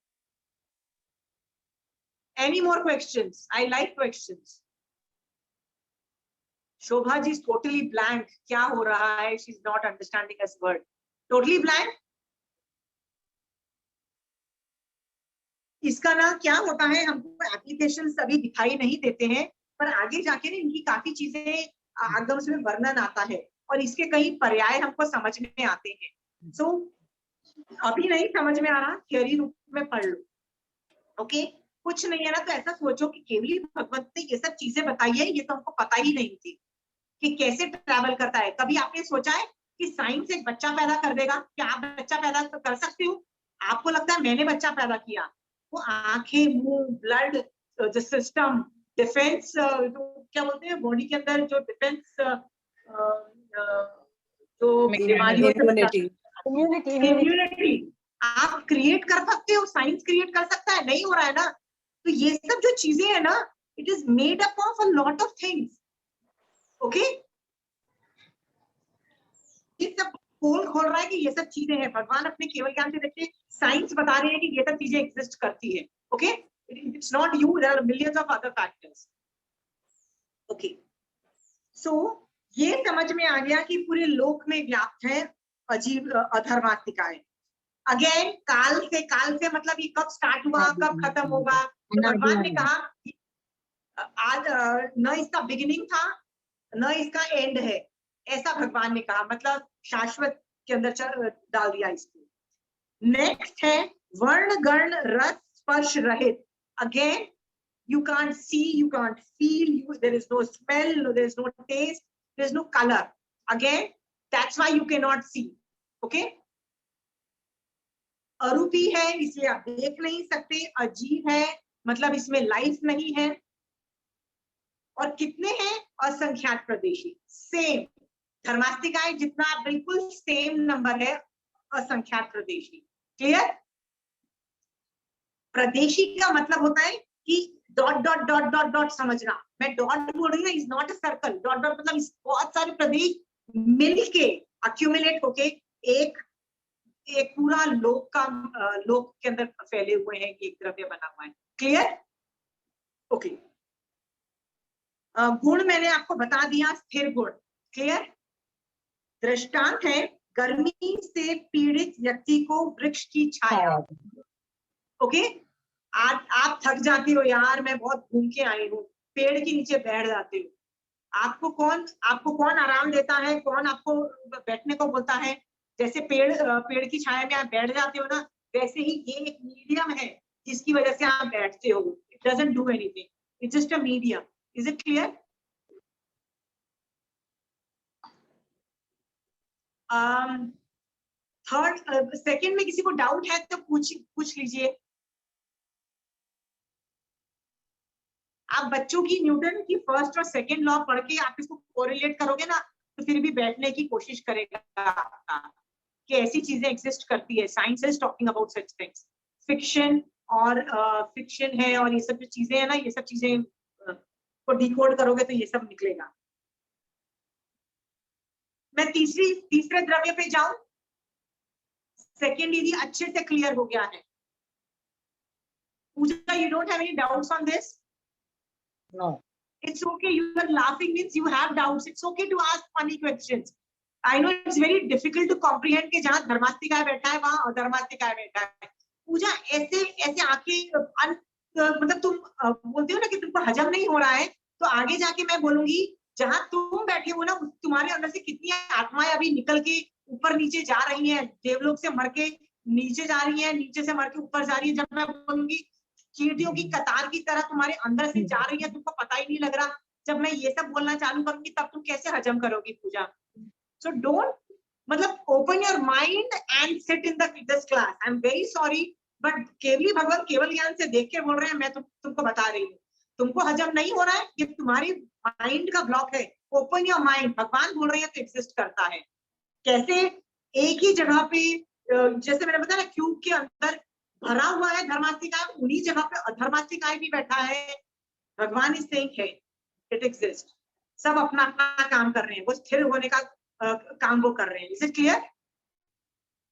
Any more questions? I like questions. Shobha ji is totally blank, क्या हो रहा है? She is not understanding us word, totally blank. इसका ना क्या होता है, हमको एप्लीकेशन अभी दिखाई नहीं देते हैं, पर आगे जाके ना इनकी काफी चीजें आगम से वर्णन आता है और इसके कई पर्याय हमको समझ में आते हैं। सो अभी नहीं समझ में आ रहा, थियोरी रूप में पढ़ लो, ओके? कुछ नहीं है ना, तो ऐसा सोचो कि केवली भगवत ने ये सब चीजें बताई है, ये तो हमको पता ही नहीं थी कि कैसे ट्रैवल करता है। कभी आपने सोचा है कि साइंस एक बच्चा पैदा कर देगा? क्या आप बच्चा पैदा कर सकते हो? आपको लगता है मैंने बच्चा पैदा किया? वो आंखें, मुंह, ब्लड, जो सिस्टम, डिफेंस, क्या बोलते हैं बॉडी के अंदर जो डिफेंस, जो बीमारियों से इम्यूनिटी आप क्रिएट कर सकते हो, साइंस क्रिएट कर सकता है, नहीं हो रहा है ना? तो ये सब जो चीजें है ना, it is made up of a lot of things, okay? ये सब पोल खोल रहा है कि ये सब चीजें हैं, भगवान अपने केवल ज्ञान से देखिए साइंस बता रहे हैं कि ये सब चीजें एग्जिस्ट करती है, okay? It's not you, there are millions of other factors, okay? सो ये समझ में आ गया कि पूरे लोक में व्याप्त है अजीब अधर्मास्तिकाएं। अगेन काल से मतलब ये कब स्टार्ट हुआ, कब खत्म होगा? तो भगवान ने कहा आज न इसका बिगिनिंग था न इसका एंड है, ऐसा भगवान ने कहा, मतलब शाश्वत के अंदर डाल दिया इसको। नेक्स्ट है वर्ण गण रस स्पर्श रहित। Again you can't see, you can't feel, there is no smell, there is no taste, there is no color. Again, that's why you cannot see, okay? अरूपी है इसलिए आप देख नहीं सकते, अजीब है मतलब इसमें लाइफ नहीं है, और कितने हैं? असंख्यात प्रदेशी, सेम धर्मास्तिकाएं जितना बिल्कुल सेम नंबर है असंख्यात प्रदेशी। क्लियर? प्रदेशी का मतलब होता है कि dot dot dot dot dot समझना, मैं डॉट बोल रही हूँ, is not a circle. Dot dot मतलब बहुत सारे प्रदेश मिलके अक्यूमुलेट होके एक पूरा लोक का लोक के अंदर फैले हुए हैं, एक द्रव्य बना हुआ है। क्लियर? ओके। गुण मैंने आपको बता दिया, स्थिर गुण। क्लियर? दृष्टांत है गर्मी से पीड़ित व्यक्ति को वृक्ष की छाया। ओके? आज आप थक जाती हो, यार मैं बहुत घूम के आई हूँ, पेड़ के नीचे बैठ जाते हो। आपको कौन आराम देता है? कौन आपको बैठने को बोलता है? जैसे पेड़ की छाया में आप बैठ जाते हो ना, वैसे ही ये एक मीडियम है जिसकी वजह से आप बैठते हो। It doesn't do anything, it's just a medium. Is it clear? Second में किसी को डाउट है तो पूछ लीजिए। आप बच्चों की न्यूटन की फर्स्ट और सेकंड लॉ पढ़ के आप इसको कोरिलेट करोगे ना, तो फिर भी बैठने की कोशिश करेगा कि ऐसी चीजें एग्जिस्ट करती है। Science is talking about such things. Fiction और फिक्शन है और ये सब जो चीजें है ना, ये सब चीजें को डिकोड करोगे तो ये सब निकलेगा। मैं तीसरे द्रव्य पे जाऊं। सेकेंड यदि अच्छे से क्लियर हो गया है। पूजा, you don't have any doubts on this? No. It's okay. You are laughing means you have doubts. It's okay to ask funny questions. I know it's very difficult to comprehend कि जहाँ धर्मास्तिकाय बैठा है वहाँ अधर्मास्तिकाय बैठा है। पूजा ऐसे आके मतलब तुम बोलते हो ना कि तुमको हजम नहीं हो रहा है, तो आगे जाके मैं बोलूंगी जहाँ तुम बैठे हो ना, तुम्हारे अंदर से कितनी आत्माएं अभी निकल के ऊपर नीचे जा रही हैं, देवलोक से मर के नीचे जा रही हैं, नीचे से मर के ऊपर जा रही है। जब मैं बोलूंगी चींटियों की कतार की तरह तुम्हारे अंदर से जा रही है, तुमको पता ही नहीं लग रहा। जब मैं ये सब बोलना चालू करूंगी तब तुम कैसे हजम करोगी पूजा? सो डोंट, मतलब open your mind and sit in this class. I am very sorry, but केवली भगवान केवल ज्ञान से देख के बोल रहे हैं, मैं तुमको बता रही हूँ। तुमको हजम नहीं हो रहा है, ये तुम्हारी माइंड का ब्लॉक है। Open your mind. भगवान बोल रहे हैं तो एग्जिस्ट करता है। कैसे? एक ही जगह पे जैसे मैंने बताया ना, क्यूब के अंदर भरा हुआ है धर्मास्तिकाय, उन्हीं जगह पे अधर्मास्तिकाय भी बैठा है। भगवान इस सेइंग है इट एग्जिस्ट, सब अपना अपना काम कर रहे हैं, वो स्थिर होने का काम वो कर रहे हैं। Is it clear?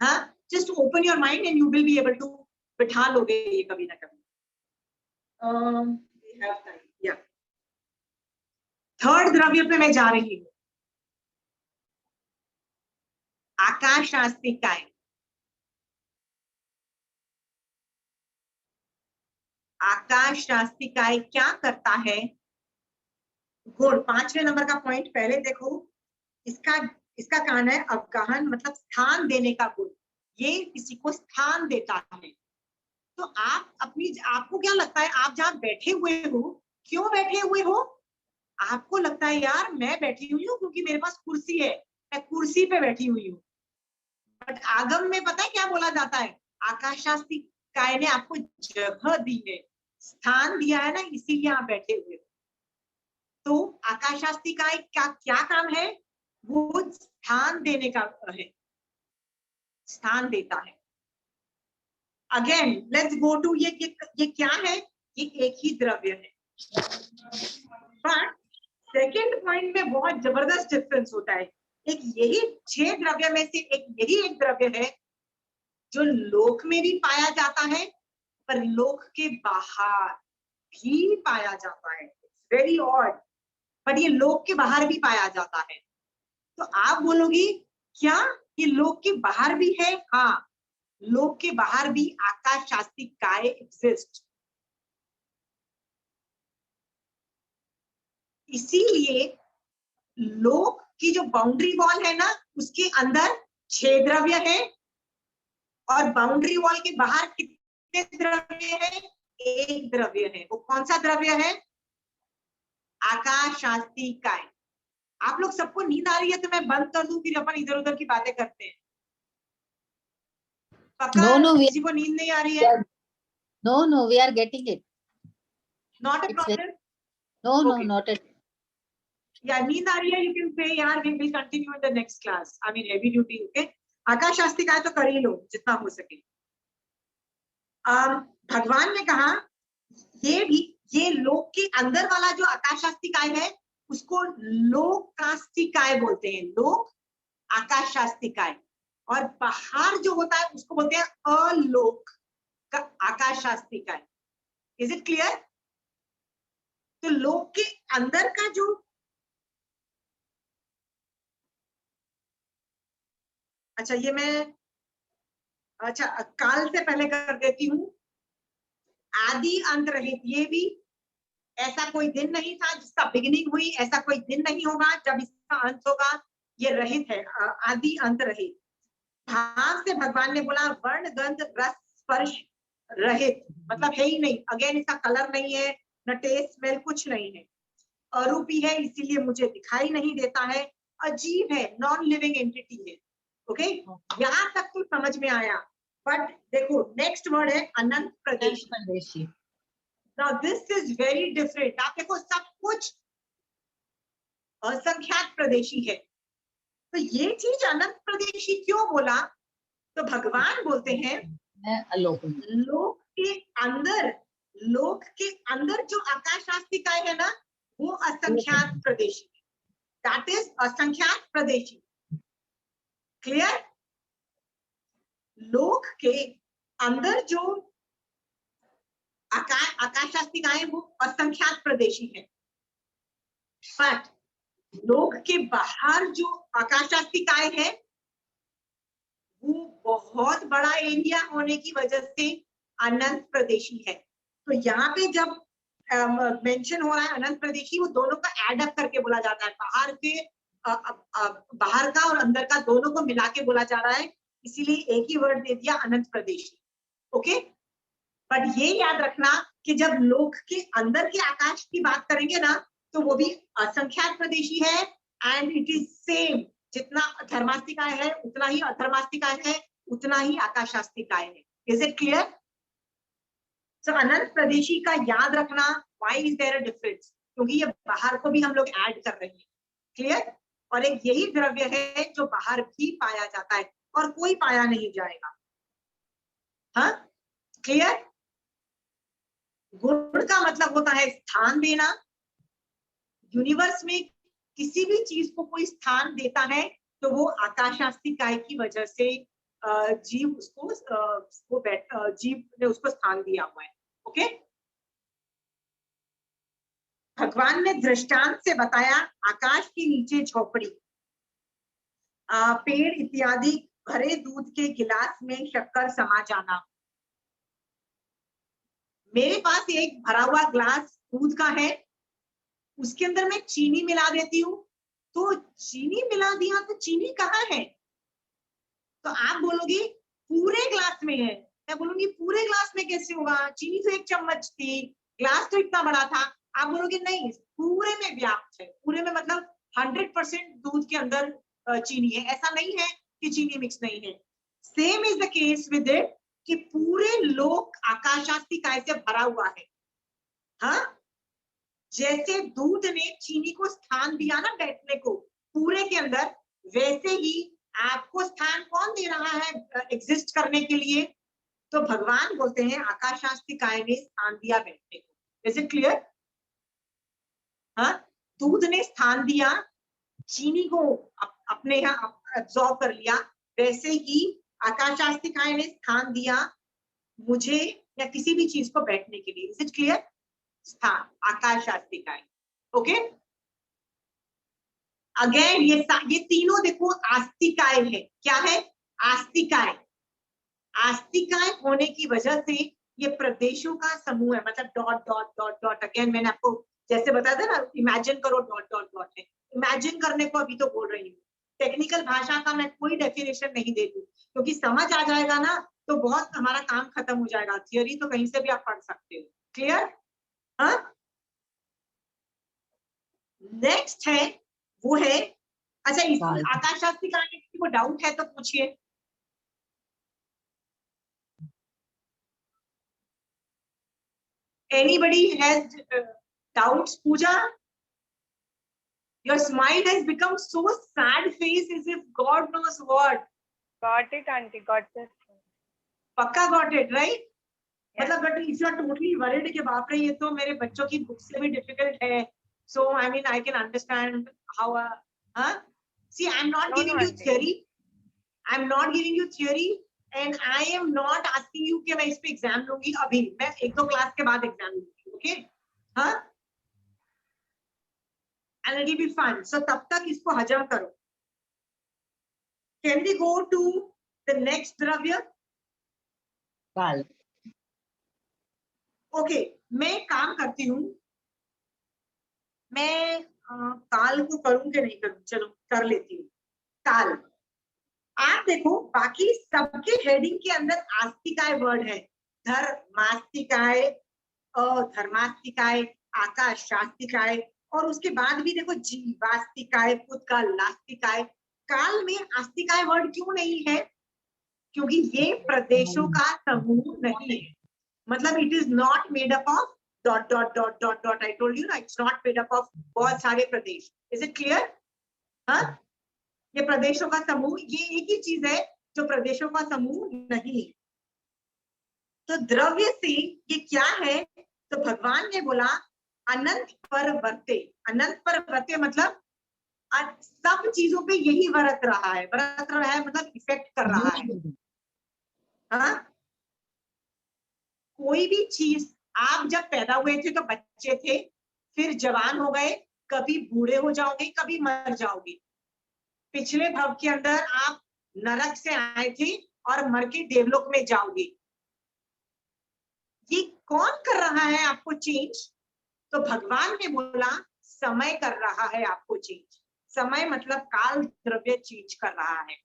हाँ, just open your mind and you will be able to बिठा लोगे ये कभी ना कभी। थर्ड द्रव्य पे मैं जा रही हूँ, आकाशास्तिकाय। आकाशास्तिकाय क्या करता है? गुण, 5वें नंबर का पॉइंट पहले देखो। इसका कहना है अवगाहन मतलब स्थान देने का गुण, ये किसी को स्थान देता है। तो आपको क्या लगता है, आप जहां बैठे हुए हो, क्यों बैठे हुए हो? आपको लगता है यार मैं बैठी हुई हूँ क्योंकि मेरे पास कुर्सी है, मैं कुर्सी पे बैठी हुई हूँ। बट आगम में पता है क्या बोला जाता है? आकाशास्तिकाय ने आपको जगह दी है, स्थान दिया है ना, इसीलिए आप बैठे हुए हो। तो आकाशास्तिकाय का क्या काम है? वो स्थान देने का है, स्थान देता है। अगेन लेट्स गो टू ये क्या है? ये एक ही द्रव्य है। बट सेकेंड पॉइंट में बहुत जबरदस्त डिफरेंस होता है। एक यही 6 द्रव्य में से यही एक द्रव्य है जो लोक में भी पाया जाता है, पर लोक के बाहर भी पाया जाता है। वेरी ऑड, बट ये लोक के बाहर भी पाया जाता है। तो आप बोलोगी क्या ये लोक के बाहर भी है? हाँ, लोक के बाहर भी आकाशास्तिकाय एग्जिस्ट। इसीलिए लोक की जो बाउंड्री वॉल है ना, उसके अंदर 6 द्रव्य है, और बाउंड्री वॉल के बाहर कितने द्रव्य है? 1 द्रव्य है। वो कौन सा द्रव्य है? आकाशास्तिकाय। आप लोग सबको नींद आ रही है तो मैं बंद कर दूं, फिर अपन इधर उधर की बातें करते हैं। पक्का? किसी को नींद नहीं आ रही है? No, we are getting it. Not a It's very- problem. No, Okay. not at या नींद आ रही है, यू कैन से यार we will continue in the next class, I mean heavy duty. Okay, आकाशास्तिकाय तो कर ही लो जितना हो सके। भगवान ने कहा ये लोक के अंदर वाला जो आकाशास्तिकाय है उसको लोकास्तिकाय बोलते हैं, लोक आकाशास्तिकाय। और बाहर जो होता है उसको बोलते हैं अलोक का आकाशास्तिकाय। Is it clear? तो लोक के अंदर का जो अच्छा, ये मैं काल से पहले कर देती हूँ। आदि अंत रहित, ये भी ऐसा कोई दिन नहीं था जिसका बिगिनिंग हुई, ऐसा कोई दिन नहीं होगा जब इसका अंत होगा। ये रहित है, आदि अंत रहित। भाव से भगवान ने बोला वर्ण गंध रस स्पर्श रहित, मतलब है ही नहीं। अगेन इसका कलर नहीं है, न टेस्ट स्मेल, कुछ नहीं है। अरूपी है, इसीलिए मुझे दिखाई नहीं देता है। अजीब है, नॉन लिविंग एंटिटी है। ओके, यहाँ तक तो समझ में आया। बट देखो नेक्स्ट वर्ड है अनंत प्रदेशी। Now this is very different. आप देखो सब कुछ असंख्यात प्रदेशी है, तो ये चीज अनंत प्रदेशी क्यों बोला? तो भगवान बोलते हैं लोक के अंदर जो आकाशास्तिकाय है ना, वो असंख्यात प्रदेशी है। दैट इज असंख्यात प्रदेशी। क्लियर? लोक के अंदर जो आकाशास्तिकाय वो असंख्यात प्रदेशी है, बट लोक के बाहर जो आकाशास्तिकाय है वो बहुत बड़ा एरिया होने की वजह से अनंत प्रदेशी है। तो यहाँ पे जब मेंशन हो रहा है अनंत प्रदेशी, वो दोनों का एड अप करके बोला जाता है। बाहर का और अंदर का दोनों को मिला के बोला जा रहा है, इसीलिए एक ही वर्ड दे दिया अनंत प्रदेशी। ओके, बट ये याद रखना कि जब लोक के अंदर के आकाश की बात करेंगे ना, तो वो भी असंख्यात प्रदेशी है। एंड इट इज सेम, जितना धर्मास्तिकाय है उतना ही अधर्मास्तिकाय है, उतना ही आकाशास्तिकाय है। Is it clear? सो अनंत प्रदेशी का याद रखना, why is there a difference? क्योंकि ये बाहर को भी हम लोग ऐड कर रहे हैं। क्लियर? और एक यही द्रव्य है जो बाहर भी पाया जाता है। और कोई पाया नहीं जाएगा। हाँ, क्लियर? गुण का मतलब होता है स्थान देना। यूनिवर्स में किसी भी चीज को कोई स्थान देता है तो वो आकाशास्ती काय की वजह से जीव उसको जीव ने उसको स्थान दिया हुआ है। ओके, भगवान ने दृष्टांत से बताया, आकाश के नीचे झोपड़ी, पेड़ इत्यादि, भरे दूध के गिलास में शक्कर समा जाना। मेरे पास एक भरा हुआ ग्लास दूध का है, उसके अंदर मैं चीनी मिला देती हूँ, तो चीनी मिला दिया तो चीनी कहाँ है? तो आप बोलोगे पूरे ग्लास में है। मैं बोलूंगी पूरे ग्लास में कैसे होगा, चीनी तो 1 चम्मच थी, ग्लास तो इतना बड़ा था। आप बोलोगे नहीं, पूरे में व्याप्त है। पूरे में मतलब 100% दूध के अंदर चीनी है। ऐसा नहीं है कि चीनी मिक्स नहीं है। Same is the case with it कि पूरे लोक आकाशास्ती काय से भरा हुआ है। हाँ, जैसे दूध ने चीनी को स्थान दिया ना बैठने को पूरे के अंदर, वैसे ही आपको स्थान कौन दे रहा है एग्जिस्ट करने के लिए? तो भगवान बोलते हैं आकाशास्ती काय ने स्थान दिया बैठने को। Is it clear? हाँ, दूध ने स्थान दिया, चीनी को अपने यहाँ एब्जॉर्ब कर लिया, वैसे ही आकाशास्ती काय ने स्थान दिया मुझे या किसी भी चीज को बैठने के लिए। Is it clear? स्थान आकाशास्ती काय। ओके, अगेन ये तीनों देखो आस्तिकाय है। क्या है? आस्तिकाय। आस्तिकाय होने की वजह से ये प्रदेशों का समूह है। मतलब dot dot dot dot, again मैंने आपको जैसे बताया था ना, इमेजिन करो डॉट डॉट डॉट है। इमेजिन करने को अभी तो बोल रही हूँ, टेक्निकल भाषा का मैं कोई डेफिनेशन नहीं देती, क्योंकि समझ आ जाएगा ना तो बहुत हमारा काम खत्म हो जाएगा। थियोरी तो कहीं से भी आप पढ़ सकते हो। क्लियर? हाँ, नेक्स्ट है वो है, अच्छा इस आकाशास्ती काय में किसी को डाउट है तो पूछिए। Anybody has doubts? Pooja, your smile has become so sad face as if God knows what. Got it, auntie. Got it. पक्का got it, right? मतलब but if you are totally worried कि बाप रे ये तो मेरे बच्चों की बुक से भी difficult है, so I mean I can understand how. See, I'm not giving you theory. I'm not giving you theory, and I am not asking you कि मैं इस पे एग्जाम लूंगी अभी। मैं 1-2 क्लास के बाद एग्जाम लूंगी। ओके, हाँ, and it will be fun. So तब तक इसको हजम करो। Can we go to the next द्रव्य? काल। ओके, मैं काम करती हूँ, मैं काल को करूं कि नहीं करूं, चलो कर लेती हूँ। काल, आप देखो बाकी सबके हेडिंग के अंदर आस्तिकाय वर्ड है। धर्मास्तिकाय, अधर्मास्तिकाय, आकाशास्तिकाय, और उसके बाद भी देखो जीवास्तिकाय, पुद्गलास्तिकाय। काल में आस्तिकाय वर्ड क्यों नहीं है? क्योंकि ये प्रदेशों का समूह नहीं है। मतलब it is not made up of dot dot dot dot dot. I told you ना, it's not made up of बहुत सारे प्रदेश। Is it clear? हाँ, ये प्रदेशों का समूह, ये एक ही चीज है जो प्रदेशों का समूह नहीं है। तो द्रव्य से ये क्या है? तो भगवान ने बोला अनंत पर वर्ते। अनंत पर वर्ते मतलब सब चीजों पे यही वर्त रहा है। वर्त रहा है मतलब इफेक्ट कर रहा है। हाँ, कोई भी चीज, आप जब पैदा हुए थे तो बच्चे थे, फिर जवान हो गए, कभी बूढ़े हो जाओगे, कभी मर जाओगे। पिछले भव के अंदर आप नरक से आए थे और मर के देवलोक में जाओगे। ये कौन कर रहा है आपको चेंज? तो भगवान ने बोला समय कर रहा है आपको चेंज। समय मतलब काल द्रव्य चेंज कर रहा है।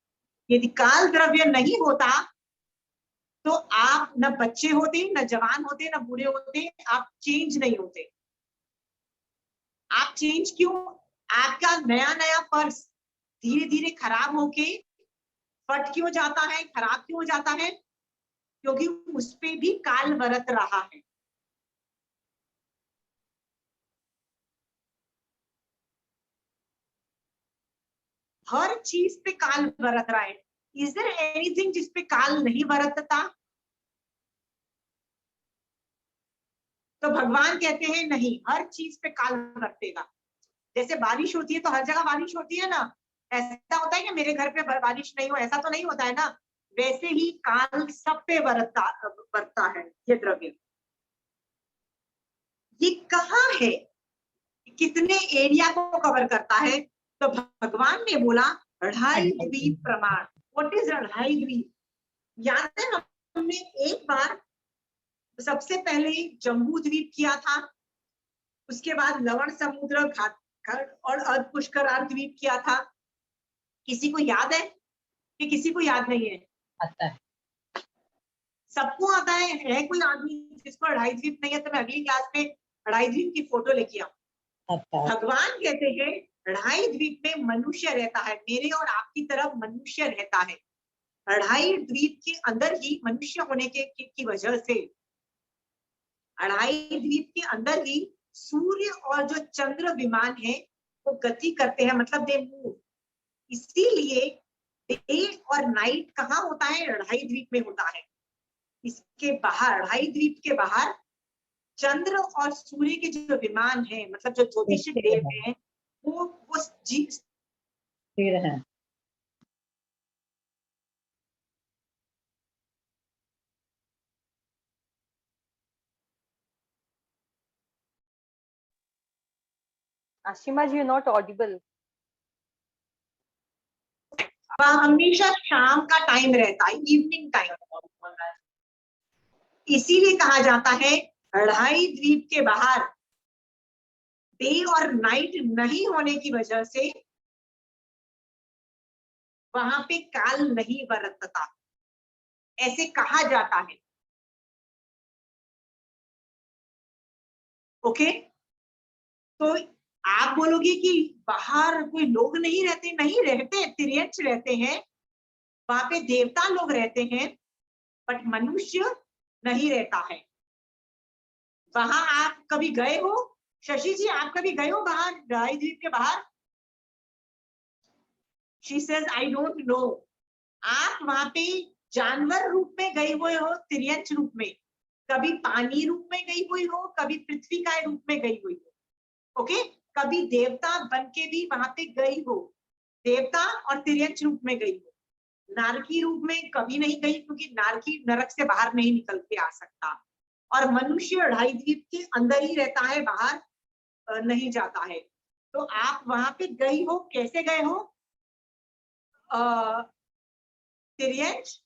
यदि काल द्रव्य नहीं होता तो आप न बच्चे होते, न जवान होते, न बूढ़े होते, आप चेंज नहीं होते। आप चेंज क्यों? आपका नया नया पर्स धीरे धीरे खराब होके फट क्यों जाता है, खराब क्यों हो जाता है? क्योंकि उस पे भी काल बरत रहा है। हर चीज पे काल बरत रहा है। इज देयर एनीथिंग जिसपे काल नहीं बरतता? तो भगवान कहते हैं नहीं, हर चीज पे काल बरतेगा। जैसे बारिश होती है तो हर जगह बारिश होती है ना, ऐसा होता है कि मेरे घर पे बारिश नहीं हो, ऐसा तो नहीं होता है ना। वैसे ही काल सब पे बरतता है ये द्रव्य। ये कहाँ है, कितने एरिया को कवर करता है? तो भगवान ने बोला अढ़ाई द्वीप प्रमाण। व्हाट इज अढ़ाई द्वीप? याद है हमने एक बार सबसे पहले जम्बू द्वीप किया था, उसके बाद लवण समुद्र घाट और अर्ध पुष्कर द्वीप किया था। किसी को याद है कि किसी को याद नहीं है? आता है। सबको आता है कोई आदमी जिसको अढ़ाई द्वीप नहीं है? तो मैं अगली क्लास में अढ़ाई द्वीप की फोटो लेके आऊं। भगवान कहते हैं अढ़ाई द्वीप में मनुष्य रहता है, मेरे और आपकी तरफ मनुष्य रहता है। अढ़ाई द्वीप के अंदर ही मनुष्य होने की वजह से अढ़ाई द्वीप के अंदर ही सूर्य और जो चंद्र विमान है वो गति करते हैं, मतलब दे मूव। इसीलिए डे और नाइट कहाँ होता है? अढ़ाई द्वीप में होता है। इसके बाहर, अढ़ाई द्वीप के बाहर चंद्र और सूर्य के जो विमान है, मतलब जो ज्योतिषिक देव हैं, वो स्थिर है। आशिमा जी, यू नॉट ऑडिबल। हमेशा शाम का टाइम रहता है, इवनिंग टाइम। इसीलिए कहा जाता है अढ़ाई द्वीप के बाहर डे और नाइट नहीं होने की वजह से वहां पे काल नहीं बरतता, ऐसे कहा जाता है। ओके, तो आप बोलोगे कि बाहर कोई लोग नहीं रहते? नहीं रहते, तिर्यंश रहते हैं, वहां पे देवता लोग रहते हैं, बट मनुष्य नहीं रहता है। वहां आप कभी गए हो? शशि जी, आप कभी गए हो बाहर, अढ़ाई द्वीप के बाहर? She says I don't know. आप वहां पे जानवर रूप में गए हुए हो, तिर्यंश रूप में, कभी पानी रूप में गई हुई हो, कभी पृथ्वी का रूप में गई हुई हो। ओके, कभी देवता बन के भी वहां पे गई हो, देवता और तिर्यंश रूप में गई हो। नारकी रूप में कभी नहीं गई, क्योंकि नारकी नरक से बाहर नहीं निकल के आ सकता, और मनुष्य अढ़ाई द्वीप के अंदर ही रहता है, बाहर नहीं जाता है। तो आप वहां पे गई हो, कैसे गए हो? तिर्यंश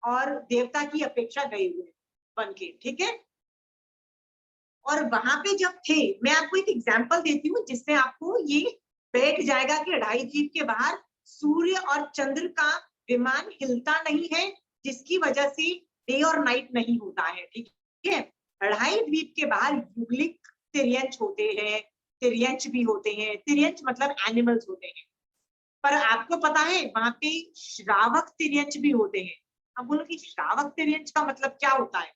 और देवता की अपेक्षा गए हुए बन के, ठीक है। और वहां पे जब थे, मैं आपको एक एग्जांपल देती हूँ जिससे आपको ये बैठ जाएगा कि अढ़ाई द्वीप के बाहर सूर्य और चंद्र का विमान हिलता नहीं है, जिसकी वजह से डे और नाइट नहीं होता है, ठीक है। अढ़ाई द्वीप के बाहर युगलिक तिर्यंश होते हैं, तिर्यंश भी होते हैं, तिर्यंश मतलब एनिमल्स होते हैं। पर आपको पता है वहां पे श्रावक तिर्यंश भी होते हैं। अब बोलो कि श्रावक तिर्यंश का मतलब क्या होता है?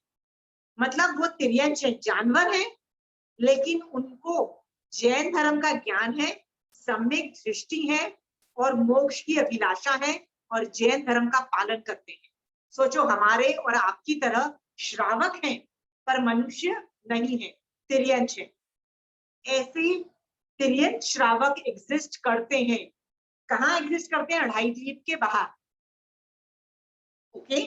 मतलब वो तिर्यंश है, जानवर है, लेकिन उनको जैन धर्म का ज्ञान है, सम्यक दृष्टि है और मोक्ष की अभिलाषा है, और जैन धर्म का पालन करते हैं। सोचो, हमारे और आपकी तरह श्रावक हैं पर मनुष्य नहीं है, तिर्यंश है। ऐसे तिर्यंश श्रावक एग्जिस्ट करते हैं। कहाँ एग्जिस्ट करते हैं? अढ़ाई द्वीप के बाहर। ओके,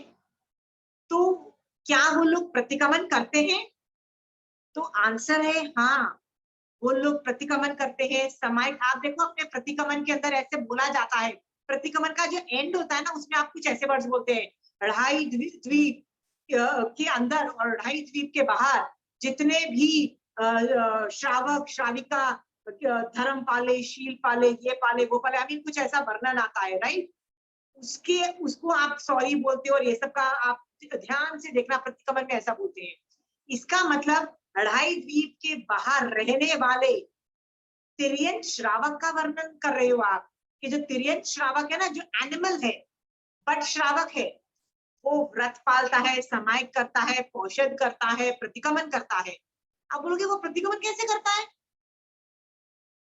तो क्या वो लोग प्रतिक्रमण करते हैं? तो आंसर है हाँ, वो लोग प्रतिक्रमण करते हैं। समय, आप देखो अपने प्रतिक्रमण के अंदर ऐसे बोला जाता है, प्रतिक्रमण का जो एंड होता है ना, उसमें आप कुछ ऐसे वर्ड्स बोलते हैं, अढ़ाई द्वीप के अंदर और अढ़ाई द्वीप के बाहर जितने भी श्रावक श्राविका, धर्म पाले, शील पाले, ये पाले, वो पाले, अभी कुछ ऐसा वर्णन आता है, राइट। उसको आप सॉरी बोलते हो, और ये सब का आप ध्यान से देखना, प्रतिक्रमण में ऐसा बोलते हैं। इसका मतलब अढ़ाई द्वीप के बाहर रहने वाले तिर्यंश श्रावक का वर्णन कर रहे हो आप, कि जो तिर्यंश श्रावक है ना, जो एनिमल है बट श्रावक है, वो व्रत पालता है, समायिक करता है, पौषध करता है, प्रतिक्रमण करता है। आप बोलोगे वो प्रतिक्रमण कैसे करता है?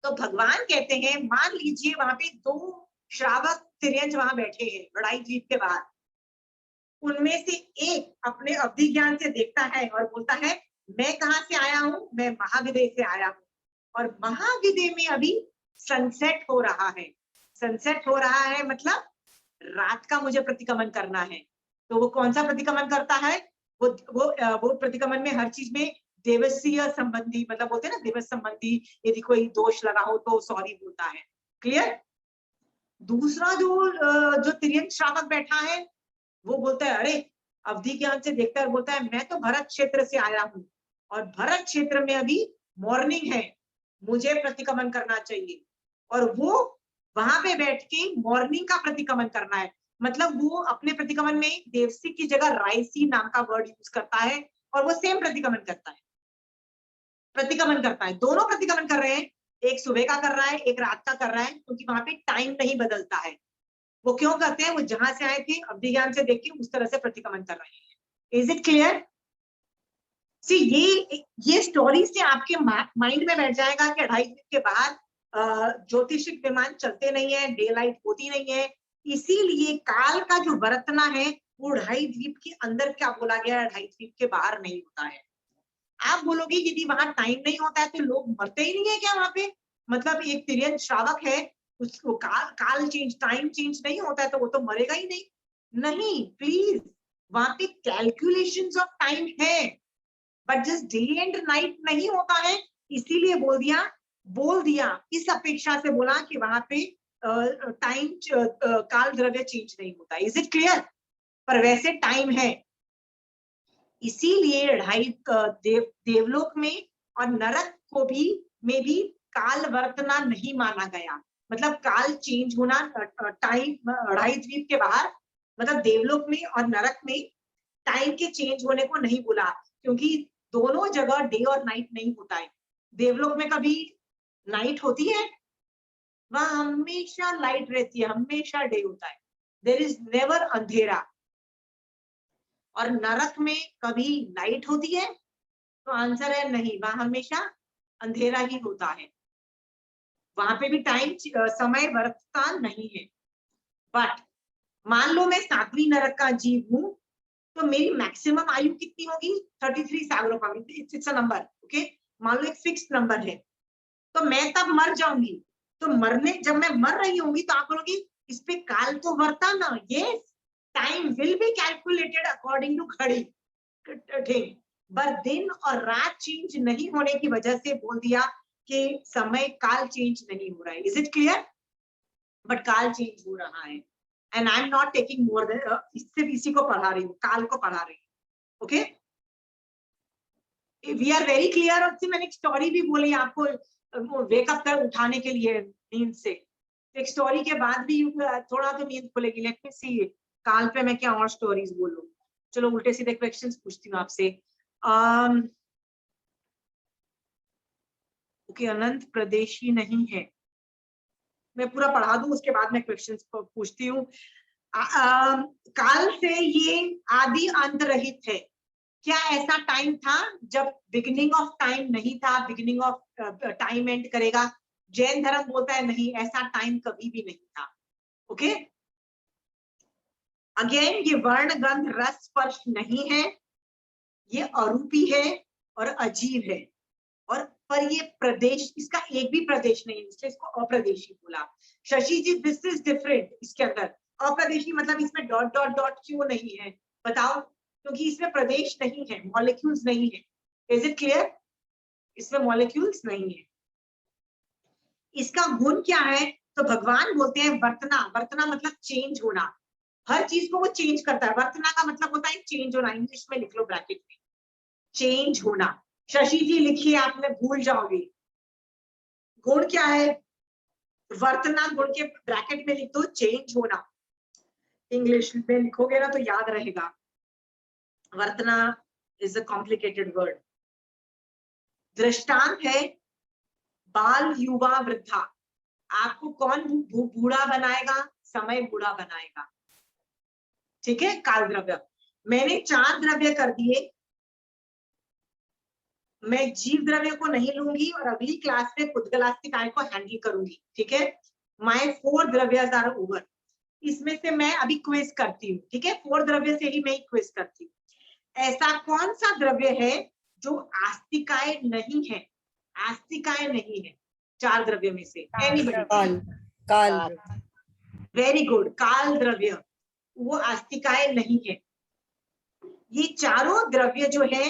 तो भगवान कहते हैं, मान लीजिए वहां पे दो श्रावक तिर्यंच वहां बैठे हैं लड़ाई द्वीप के बाहर, उनमें से एक अपने अवधि ज्ञान से देखता है और बोलता है मैं कहाँ से आया हूँ, मैं महाविदय से आया हूँ, और महाविदय में अभी सनसेट हो रहा है। सनसेट हो रहा है मतलब रात का मुझे प्रतिक्रमण करना है। तो वो कौन सा प्रतिक्रमण करता है? वो प्रतिक्रमण में हर चीज में देवसीय संबंधी, मतलब बोलते हैं ना दिवस संबंधी, यदि कोई दोष लगा हो तो सॉरी बोलता है। क्लियर? दूसरा जो तिर्यंक श्रावक बैठा है वो बोलता है अरे अवधि ज्ञान से देखता है, बोलता है मैं तो भरत क्षेत्र से आया हूँ और भरत क्षेत्र में अभी मॉर्निंग है, मुझे प्रतिक्रमण करना चाहिए। और वो वहां पे बैठ के मॉर्निंग का प्रतिक्रमण करना है, मतलब वो अपने प्रतिक्रमण में देवसी की जगह रायसी नाम का वर्ड यूज करता है और वो सेम प्रतिक्रमण करता है। दोनों प्रतिक्रमण कर रहे हैं, एक सुबह का कर रहा है, एक रात का कर रहा है, क्योंकि वहां पे टाइम नहीं बदलता है। वो क्यों करते हैं? वो जहां से आए थे अवधि ज्ञान से देख के उस तरह से प्रतिक्रमण कर रहे हैं। Is it clear? सी ये स्टोरी से आपके माइंड में बैठ जाएगा कि 2.5 दिन के बाद ज्योतिषिक विमान चलते नहीं है, डे लाइट होती नहीं है, इसीलिए काल का जो वर्तना है वो 2.5 द्वीप के अंदर क्या बोला गया है, 2.5 द्वीप के बाहर नहीं होता है। आप बोलोगे यदि वहां टाइम नहीं होता है तो लोग मरते ही नहीं है क्या वहां पे? मतलब एक तिर्यंक श्रावक है, उसको काल चेंज, टाइम चेंज नहीं होता है तो वो तो मरेगा ही नहीं। नहीं, प्लीज, वहां पे कैलकुलेशंस ऑफ टाइम है, but just day and night नहीं होता है, इसीलिए बोल दिया इस अपेक्षा से बोला कि वहां पे टाइम काल द्रव्य चेंज नहीं होता। Is it clear? पर वैसे टाइम है, इसीलिए 2.5 देवलोक में और नरक को में भी काल वर्तना नहीं माना गया। मतलब काल चेंज होना, टाइम 2.5 द्वीप के बाहर, मतलब देवलोक में और नरक में टाइम के चेंज होने को नहीं बोला, क्योंकि दोनों जगह डे और नाइट नहीं होता है। देवलोक में कभी नाइट होती है? वहां हमेशा लाइट रहती है, हमेशा डे होता है, देयर इज नेवर अंधेरा। और नरक में कभी लाइट होती है? तो आंसर है नहीं, वहां हमेशा अंधेरा ही होता है, वहां पे भी टाइम समय वर्तता नहीं है। बट मान लो मैं 7वीं नरक का जीव हूं, तो मेरी मैक्सिमम आयु कितनी होगी? 33 सागरोपम, इट्स अ नंबर, ओके। मान लो एक फिक्स नंबर है, तो मैं तब मर जाऊंगी। तो जब मैं मर रही होंगी तो आप बोलोगे इस पे काल तो वर्ता ना। Yes, time will be calculated according to घड़ी, पर दिन और रात चेंज नहीं होने की वजह से बोल दिया कि समय काल चेंज नहीं हो रहा है। Is it clear? बट काल चेंज हो रहा है, and I am not taking more than, सिर्फ इसी को पढ़ा रही हूँ, काल को पढ़ा रही हूँ। Okay, we are very clear. और मैंने एक स्टोरी भी बोली आपको वेकअप कर उठाने के लिए नींद से। एक स्टोरी के बाद भी थोड़ा तो नींद खुलेगी। लेट मी सी काल पे मैं क्या और स्टोरीज बोलूं। चलो उल्टे सीधे क्वेश्चंस पूछती हूँ आपसे। ओके, अनंत प्रदेशी नहीं है, मैं पूरा पढ़ा दूं उसके बाद मैं क्वेश्चंस पूछती हूँ। काल से ये आदि अंत रहित है। क्या ऐसा टाइम था जब बिगिनिंग ऑफ टाइम नहीं था, बिगिनिंग ऑफ टाइम एंड करेगा? जैन धर्म बोलता है नहीं, ऐसा टाइम कभी भी नहीं था। ओके, अगेन ये वर्ण गंध रस स्पर्श नहीं है, ये अरूपी है और अजीब है। और पर ये प्रदेश, इसका एक भी प्रदेश नहीं है, इसलिए इसको अप्रदेशी बोला। शशि जी, दिस इज डिफरेंट। इसके अंदर अप्रदेशी मतलब इसमें डॉट डॉट डॉट क्यों नहीं है बताओ? क्योंकि इसमें प्रदेश नहीं है, मॉलिक्यूल्स नहीं है। Is it clear? इसमें मॉलिक्यूल्स नहीं है। इसका गुण क्या है? तो भगवान बोलते हैं वर्तना। वर्तना मतलब चेंज होना, हर चीज को वो चेंज करता है। वर्तना का मतलब होता है चेंज होना। इंग्लिश में लिख लो ब्रैकेट में, चेंज होना। शशि जी लिखिए, आप में भूल जाओगे। गुण क्या है? वर्तना, गुण के ब्रैकेट में लिख दो चेंज होना। इंग्लिश में लिखोगे ना तो याद रहेगा। वर्तना इज अ कॉम्प्लिकेटेड वर्ड। दृष्टांत है बाल, युवा, वृद्धा। आपको कौन बूढ़ा बनाएगा? समय बूढ़ा बनाएगा। ठीक है, काल द्रव्य मैंने 4 द्रव्य कर दिए। मैं जीव द्रव्य को नहीं लूंगी और अगली क्लास में पुद्गलास्तिकाय को हैंडल करूंगी। ठीक है, माय 4 द्रव्यस आर ओवर। इसमें से मैं अभी क्विज करती हूँ, ठीक है, 4 द्रव्य से ही मैं क्विज करती हूँ। ऐसा कौन सा द्रव्य है जो आस्तिकाय नहीं है? आस्तिकाय नहीं है 4 द्रव्य में से, एनीबॉडी? काल। वेरी गुड, काल द्रव्य, वो आस्तिकाय नहीं है। ये चारों द्रव्य जो है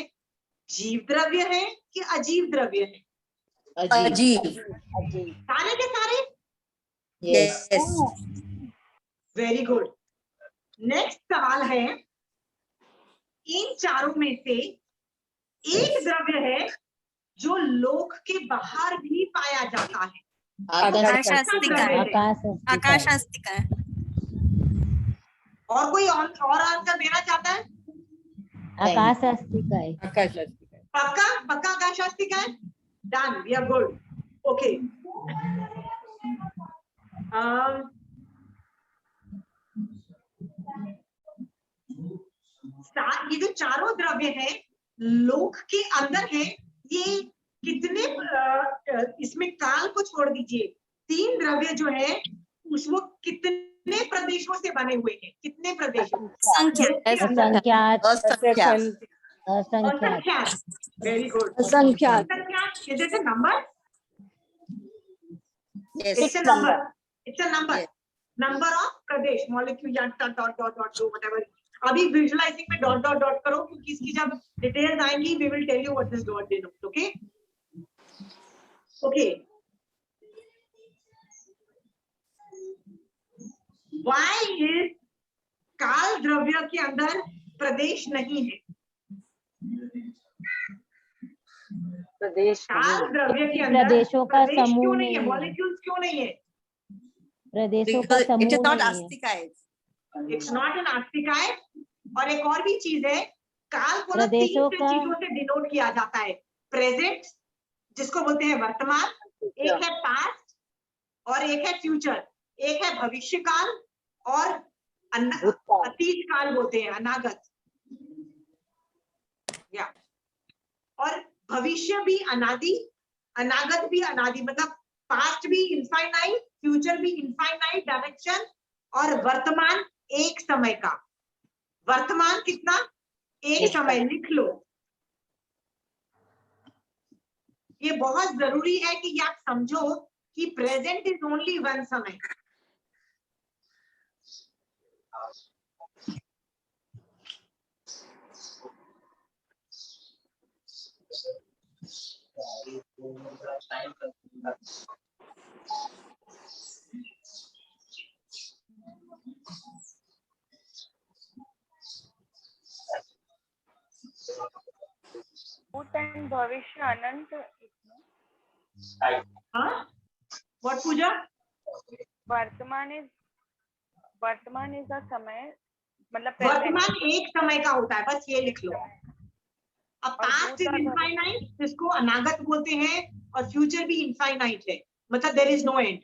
जीव द्रव्य है कि अजीव द्रव्य है? अजीब। सारे के सारे? यस। Very good. नेक्स्ट सवाल है, इन चारों में से एक द्रव्य है जो लोक के बाहर भी पाया जाता है। आकाश आस्तिकाय। आकाश आस्तिकाय। और कोई और आंसर देना चाहता है? आकाश आस्तिकाय। पक्का पक्का आकाश आस्तिकाय? Done, we are good. Okay, ये जो चारों द्रव्य है लोक के अंदर है, ये कितने इसमें काल को छोड़ दीजिए, 3 द्रव्य जो है वो कितने प्रदेशों से बने हुए हैं? कितने प्रदेशों? असंख्यात। असंख्यात। Very good. असंख्यात। Is it a number? Yes. It's a number. It's a number. Number of pradesh, molecule या dot dot dot dot whatever. अभी visualizing में dot dot dot करो, क्योंकि इसकी जब डिटेल्स आएंगी we will tell you what this dot denotes. Okay? Okay. Why is काल द्रव्य के अंदर प्रदेश नहीं है? प्रदेश काल द्रव्य के अंदर प्रदेशों का प्रदेश समूह क्यों नहीं है? नहीं है। मॉलिक्यूल्स क्यों नहीं है? प्रदेशों का Because it is समूह not नहीं है। आस्तिकाय। इट्स नॉट एन आस्तिकाय। और एक और भी चीज है, काल को ना 3 प्रदेशों का- चीजों से डिनोट किया जाता है। प्रेजेंट, जिसको बोलते हैं वर्तमान, एक है पास्ट और एक है फ्यूचर, एक है भविष्य काल और अतीत काल बोलते हैं, अनागत। या और भविष्य भी अनादि, अनागत भी अनादि, मतलब पास्ट भी इनफाइनाइट, फ्यूचर भी इनफाइनाइट डायरेक्शन, और वर्तमान एक समय का। वर्तमान कितना? एक समय, लिख लो। ये बहुत जरूरी है कि आप समझो कि प्रेजेंट इज ओनली वन समय। भूत एंड भविष्य अनंत। हाँ, व्हाट पूजा? वर्तमान इज द समय, मतलब present। वर्तमान एक समय का होता है, बस ये लिख लो। अब और पास्ट इज भूत और इनफाइनाइट, जिसको अनागत बोलते हैं, और फ्यूचर भी इनफाइनाइट है, मतलब देयर इज नो एंड।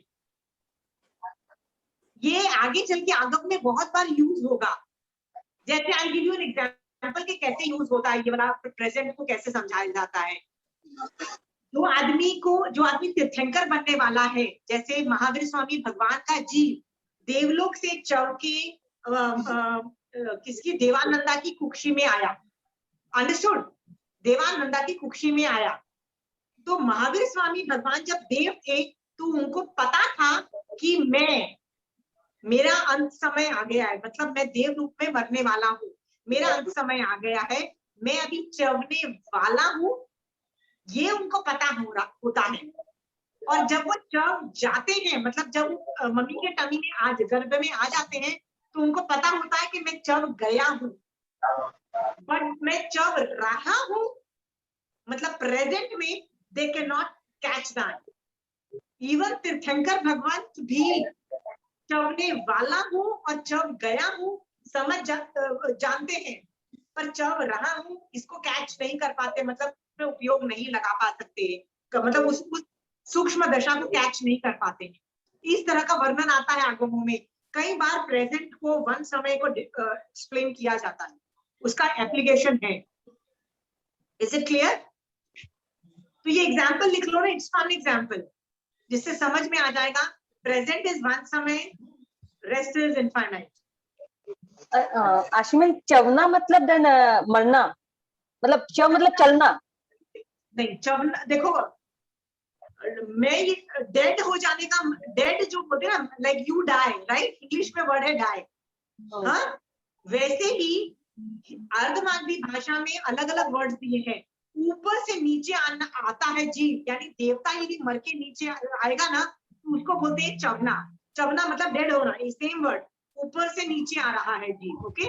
ये आगे चल के आगम में बहुत बार यूज होगा। जैसे I give you an example कि कैसे यूज होता है, ये वाला प्रेजेंट को कैसे समझाया जाता है। जो आदमी तीर्थंकर बनने वाला है, जैसे महावीर स्वामी भगवान का जीव देवलोक से चढ़ के किसकी, देवानंदा की कुक्षी में आया। अंडरस्टूड? देवानंदा की कुक्षी में आया। तो महावीर स्वामी भगवान जब देव थे तो उनको पता था कि मेरा अंत समय आ गया है, मतलब मैं देव रूप में मरने वाला हूँ, मेरा अंत समय आ गया है, मैं अभी चढ़ने वाला हूँ, ये उनको पता होता है। और जब वो चढ़ जाते हैं, मतलब जब मम्मी के टमी में गर्भ में आ जाते हैं, तो उनको पता होता है कि मैं चढ़ गया हूँ, बट मैं चढ़ रहा हूँ, मतलब प्रेजेंट में they can not catch that. Even तीर्थंकर भगवान भी चढ़ने वाला हूँ और चढ़ गया हूँ जानते हैं, पर चढ़ रहा हूँ इसको कैच नहीं कर पाते, मतलब उपयोग नहीं लगा पा सकते, मतलब उस सूक्ष्म दशा को कैच नहीं कर पाते हैं। इस तरह का वर्णन आता है आगमों में। कई बार प्रेजेंट को वन समय को एक्सप्लेन किया जाता है, उसका एप्लीकेशन है। Is it clear? तो ये एग्जाम्पल लिख लो ना, इट्स फन एग्जाम्पल, जिससे समझ में आ जाएगा Present is one समय, rest is infinite. आशिमा चवना मतलब then मरना, मतलब चव मतलब चलना। नहीं चवना, देखो मैं ये डेड हो जाने का, डेड जो बोलते हैं ना, like you die, right, English में वर्ड है डाई। हाँ, वैसे ही अर्धमानवी भाषा में अलग अलग वर्ड्स दिए हैं। ऊपर से नीचे आना आता है जीव, यानी देवता यदि मर के नीचे आएगा ना तो उसको बोलते हैं चवना। चवना मतलब डेड होना, सेम वर्ड, ऊपर से नीचे आ रहा है जीव। ओके,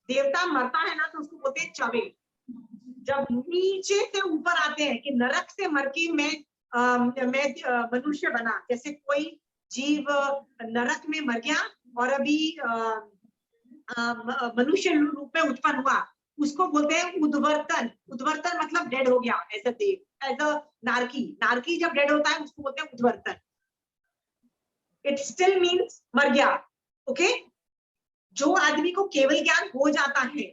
देवता मरता है ना तो उसको बोलते हैं चवे। जब नीचे से ऊपर आते हैं कि नरक से मर के मैं मनुष्य बना, जैसे कोई जीव नरक में मर गया और अभी मनुष्य रूप में उत्पन्न हुआ, उसको बोलते हैं उद्वर्तन। उद्वर्तन मतलब डेड हो गया, as a Dev, as a नारकी। नारकी जब डेड होता है उसको बोलते हैं उद्वर्तन। इट स्टिल मीन्स मर गया। ओके, जो आदमी को केवल ज्ञान हो जाता है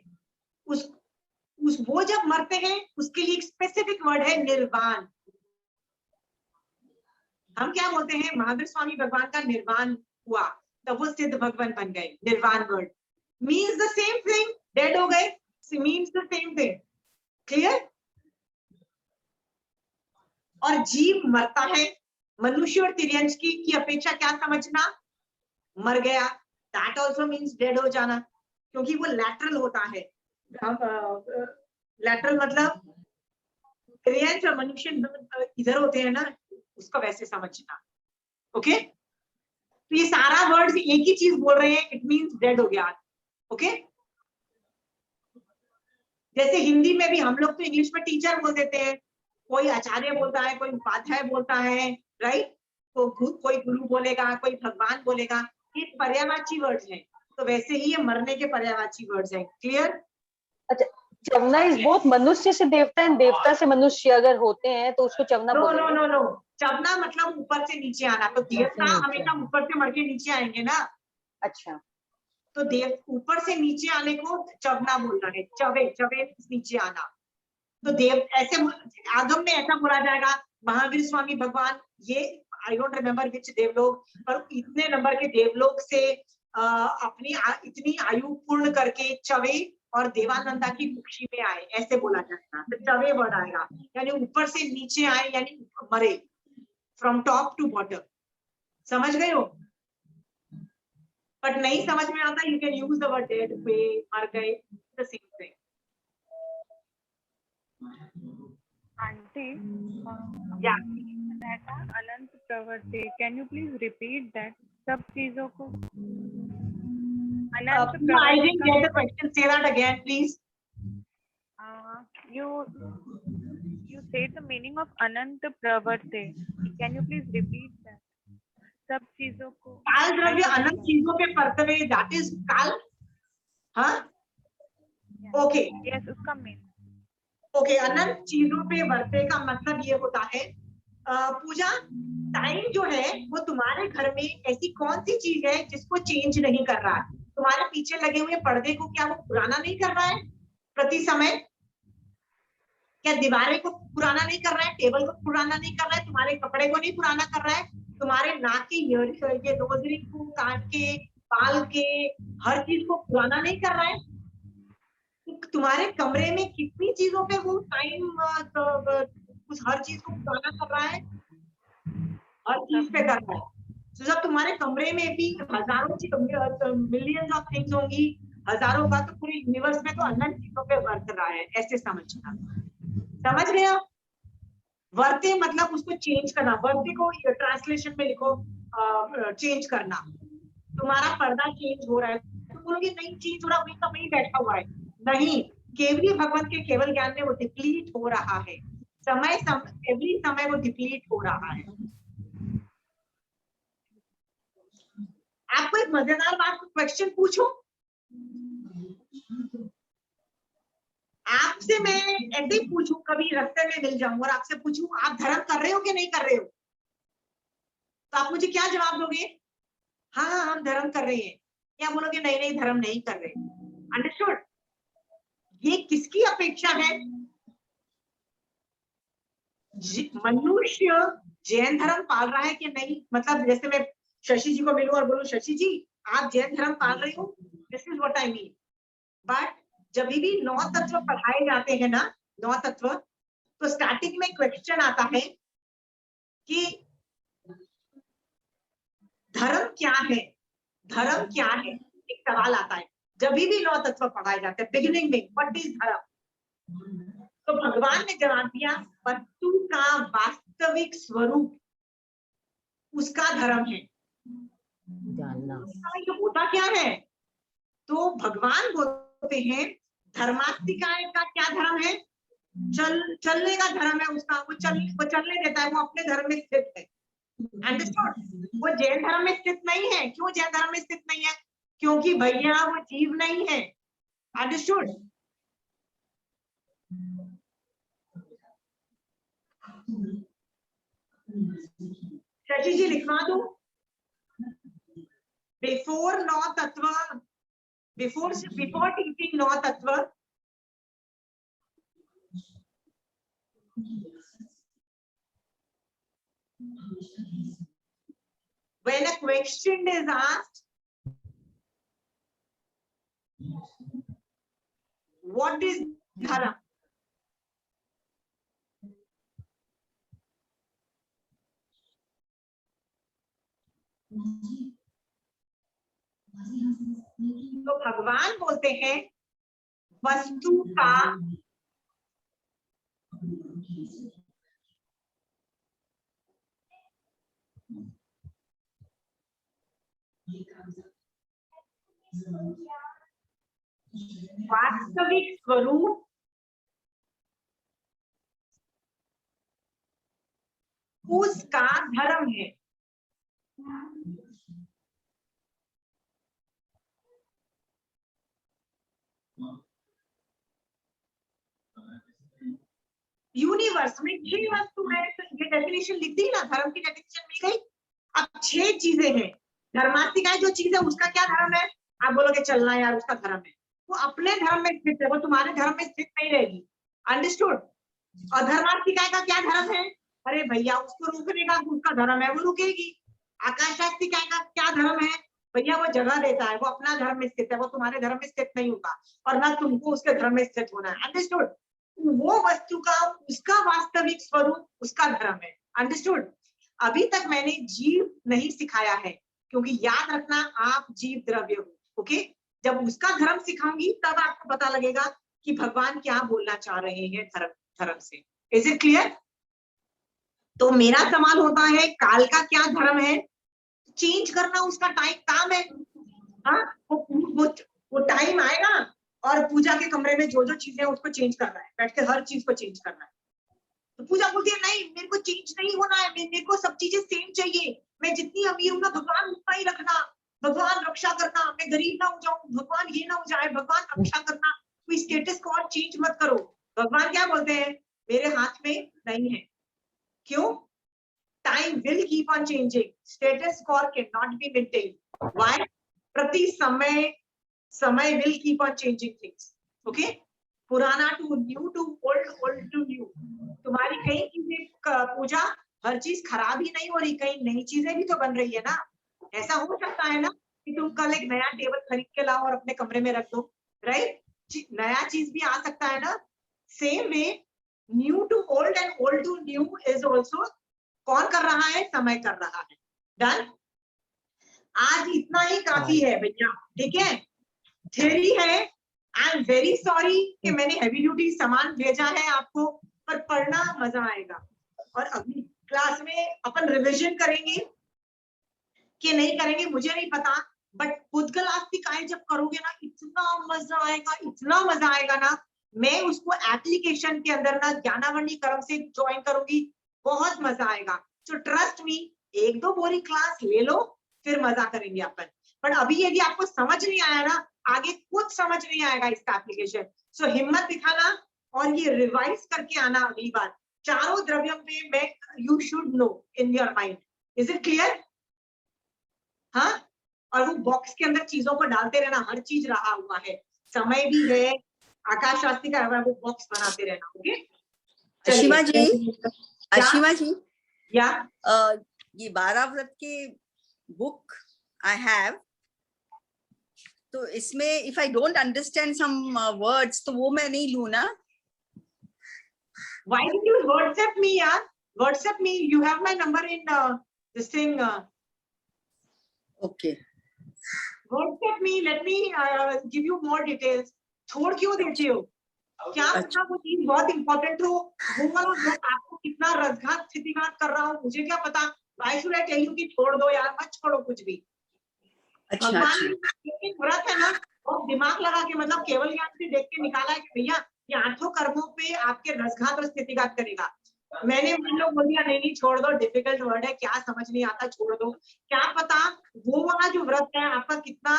वो जब मरते हैं उसके लिए एक स्पेसिफिक वर्ड है निर्वाण। हम क्या बोलते हैं, महावीर स्वामी भगवान का निर्वाण हुआ तब वो सिद्ध भगवान बन गए। निर्वाण word means the same thing, dead हो गए means the same thing. Clear? और जीव मरता है, मनुष्य और तिर्यंश की अपेक्षा क्या समझना, मर गया, दैट ऑल्सो मीन्स डेड हो जाना, क्योंकि वो लैटरल होता है। लैटरल मतलब तिर्यंश और मनुष्य इधर होते हैं ना, उसको वैसे समझना। ओके, तो ये सारा वर्ड्स एक ही चीज बोल रहे हैं, इट मींस डेड हो गया। ओके, जैसे हिंदी में भी हम लोग तो इंग्लिश में टीचर बोल देते हैं, कोई आचार्य बोलता है, कोई उपाध्याय बोलता है, राइट, कोई गुरु बोलेगा, कोई भगवान बोलेगा, ये पर्यायवाची वर्ड्स हैं। तो वैसे ही ये मरने के पर्यायवाची वर्ड्स हैं। क्लियर? अच्छा, चवना इज बोथ मनुष्य से देवता एंड देवता से मनुष्य अगर होते हैं तो उसको चवना बोलेंगे। नो, चवना मतलब ऊपर से नीचे आना। तो देवता हमेशा ऊपर से मर के नीचे आएंगे ना। अच्छा, तो देव ऊपर से नीचे आने को चवना बोलना है। चवे नीचे आना। तो देव ऐसे आगम में ऐसा बोला जाएगा, महावीर स्वामी भगवान, ये आई डोंट रिमेम्बर विच देवलोक, पर इतने नंबर के देवलोक से अपनी इतनी आयु पूर्ण करके चवे और देवानंदा की कुक्षी में आए, ऐसे बोला जाएगा। तो चवे वर्ड आएगा, यानी ऊपर से नीचे आए, यानी मरे, फ्रॉम टॉप टू बॉटम। समझ गए हो? बट नहीं समझ में आता, you can use the word dead, मर गए, the same thing. Auntie, Yeah. that अनंत प्रवृत्ति, can you please repeat that? सब चीजों को अनंत I didn't get the question. Say that again, please. You said the meaning of अनंत प्रवृत्ति. Can you please repeat that? सब चीजों को काल द्रव्य अनंत चीजों पे परतवे, that is काल। हाँ, ओके, yes, उसका meaning. ओके, अनंत चीजों पे वर्ते का मतलब ये होता है, पूजा, टाइम जो है वो तुम्हारे घर में ऐसी कौन सी चीज है जिसको चेंज नहीं कर रहा है? तुम्हारे पीछे लगे हुए पर्दे को क्या वो पुराना नहीं कर रहा है प्रति समय? क्या दीवारें को पुराना नहीं कर रहा है? टेबल को पुराना नहीं कर रहा है? तुम्हारे कपड़े को नहीं पुराना कर रहा है? तुम्हारे नाक के ये नोजरी को, कान के, बाल के, हर चीज को पुराना नहीं कर रहा है? तुम्हारे कमरे में कितनी चीजों पे वो टाइम उस हर चीज को पुराना कर रहा है? हर चीज पे कर रहा है। तो जब तुम्हारे कमरे में भी हजारों मिलियंस ऑफ थिंग्स होंगी, हजारों का, तो पूरे यूनिवर्स में तो अनंत चीजों पे वर्त रहा है, ऐसे समझना। समझ गया? वर्ते मतलब उसको चेंज करना। वर्ते को ट्रांसलेशन में लिखो, चेंज करना। तुम्हारा पर्दा चेंज हो रहा है, तुम बोलोगे नहीं चेंज हो रहा, वही तो वही बैठा हुआ है। नहीं, केवली भगवान के केवल ज्ञान में वो डिप्लीट हो रहा है, एवरी समय वो डिप्लीट हो रहा है। आपको एक मजेदार बात, क्वेश्चन पूछूं? आपसे मैं ऐसे ही पूछूं, कभी रास्ते में मिल जाऊं और आपसे पूछूं आप धर्म कर रहे हो कि नहीं कर रहे हो, तो आप मुझे क्या जवाब दोगे? हाँ हम धर्म कर रहे हैं, या बोलोगे नहीं नहीं धर्म नहीं कर रहे? अंडरस्टूड? ये किसकी अपेक्षा है? मनुष्य जैन धर्म पाल रहा है कि नहीं? मतलब जैसे मैं शशि जी को मिलो और बोलो शशि जी आप जैन धर्म पाल रहे हो, this is what I mean. But जब भी 9 तत्व पढ़ाए जाते हैं ना, 9 तत्व, तो स्टार्टिंग में क्वेश्चन आता है कि धर्म क्या है, धर्म क्या है, एक सवाल आता है जब भी 9 तत्व पढ़ाए जाते हैं बिगिनिंग में, व्हाट इज धर्म। तो भगवान ने जवाब दिया वस्तु का वास्तविक स्वरूप उसका धर्म है। जानना। ये होता क्या है, तो भगवान बोलते हैं धर्मास्तिकाय का क्या धर्म है, चलने का धर्म है उसका, वो चलने देता है, वो अपने धर्म में स्थित है। अंडरस्टूड? वो जैन धर्म में स्थित नहीं है। क्यों जैन धर्म में स्थित नहीं है? क्योंकि भैया वो जीव नहीं है। अंडरस्टूड? शशि जी लिखवा दो, बिफोर 9 तत्व, बिफोर टीचिंग 9 तत्व, when a question is asked, what is dharma? तो भगवान बोलते हैं वस्तु का वास्तविक स्वरूप उसका धर्म है। यूनिवर्स में 6 वस्तु है, तो ये डेफिनेशन लिख दी ना, धर्म की डेफिनेशन मिल गई। अब 6 चीजें हैं। धर्मास्तिकाय जो चीज है उसका क्या धर्म है? आप बोलोगे चलना यार उसका धर्म है, वो अपने धर्म में स्थित है, वो तुम्हारे धर्म में स्थित नहीं रहेगी। अंडरस्टूड? और धर्मास्तिकाय का क्या धर्म है? अरे भैया उसको रोकने का उसका धर्म है, वो रुकेगी। आकाशास्तिकाय का क्या धर्म है? भैया वो जगह देता है, वो अपना धर्म में स्थित है, वो तुम्हारे धर्म में स्थित नहीं होगा और ना तुमको उसके धर्म में स्थित होना है। अंडरस्टूड? वो वस्तु का उसका वास्तविक स्वरूप उसका धर्म है। अंडरस्टूड? अभी तक मैंने जीव नहीं सिखाया है, क्योंकि याद रखना आप जीव द्रव्य हो। ओके? जब उसका धर्म सिखाऊंगी तब आपको पता लगेगा कि भगवान क्या बोलना चाह रहे हैं धर्म से। Is it clear? तो मेरा सवाल होता है काल का क्या धर्म है? चेंज करना उसका काम है। हाँ, वो टाइम आएगा और पूजा के कमरे में जो जो चीजें उसको चेंज करना है, बैठ के हर चीज को चेंज करना है। तो पूजा बोलती है नहीं मेरे को चेंज नहीं होना है, मेरे को सब चीजें सेम चाहिए, मैं जितनी अमीर हूँ ना भगवान उतना ही रखना, भगवान रक्षा करना, मैं गरीब ना हो जाऊं, भगवान ये ना हो जाए, भगवान रक्षा करना, कोई स्टेटस को और चेंज मत करो। भगवान क्या बोलते हैं? मेरे हाथ में नहीं है। क्यों? Time will keep on changing, status को can not be maintain. Why? प्रति समय will keep on changing things. Okay? पुराना to new to old, old to new. तुम्हारी कई चीजें पूजा हर चीज खराब ही नहीं हो रही, कई नई चीजें भी तो बन रही है ना। ऐसा हो सकता है ना कि तुम कल एक नया टेबल खरीद के लाओ और अपने कमरे में रख दो, राइट? नया चीज भी आ सकता है ना। Same way new to old and old to new is also कौन कर रहा है? समय कर रहा है। डन? आज इतना ही काफी है भैया, ठीक है? थ्योरी है। आई एम वेरी सॉरी कि मैंने हैवी ड्यूटी सामान भेजा है आपको, पर पढ़ना मजा आएगा। और अगली क्लास में अपन रिवीजन करेंगे कि नहीं करेंगे मुझे नहीं पता, बट पुद्गलास्तिकाय जब करोगे ना इतना मजा आएगा, इतना मजा आएगा ना। मैं उसको एप्लीकेशन के अंदर ना ज्ञानावर्णी क्रम से ज्वाइन करूंगी, बहुत मजा आएगा। तो ट्रस्ट मी, 1-2 बोरी क्लास ले लो, फिर मजा करेंगे अपन। पर अभी यदि आपको समझ नहीं आया ना, आगे कुछ समझ नहीं आएगा इसका एप्लीकेशन। सो हिम्मत दिखाना और ये रिवाइज करके आना अगली बार। चारों द्रव्यों पे मैं you should know in your mind. Is it clear? हाँ? और वो बॉक्स के अंदर चीजों को डालते रहना, हर चीज रहा हुआ है, समय भी है, आकाश शास्त्री का है, वो बॉक्स बनाते रहना। ओके? अशिमा जी, अशिमा जी, या ये 12 व्रत के book I have. तो इसमें if I don't understand some words तो वो मैं नहीं लूँ ना. Why did you WhatsApp me, yaar? WhatsApp me. You have my number in this thing. Okay. WhatsApp me. Let me give you more details. छोड़ क्यों देते हो? क्या पता वो चीज बहुत इंपॉर्टेंट हो, वो वाला व्रत आपको कितना रसघात स्थितिघात कर रहा हूँ, मुझे क्या पता. Why should I tell you कि छोड़ दो यार, मत छोड़ो कुछ भी. अच्छा भगवान अच्छा. ने एक व्रत है ना, और दिमाग लगा के मतलब केवल ज्ञान से देख के निकाला है कि भैया ये 8 कर्मों पे आपके रसघात और स्थितिघात करेगा. मैंने मान लो बोल दिया नहीं छोड़ दो, डिफिकल्ट वर्ड है, क्या समझ नहीं आता, छोड़ दो. क्या पता वो वाला जो व्रत है आपका कितना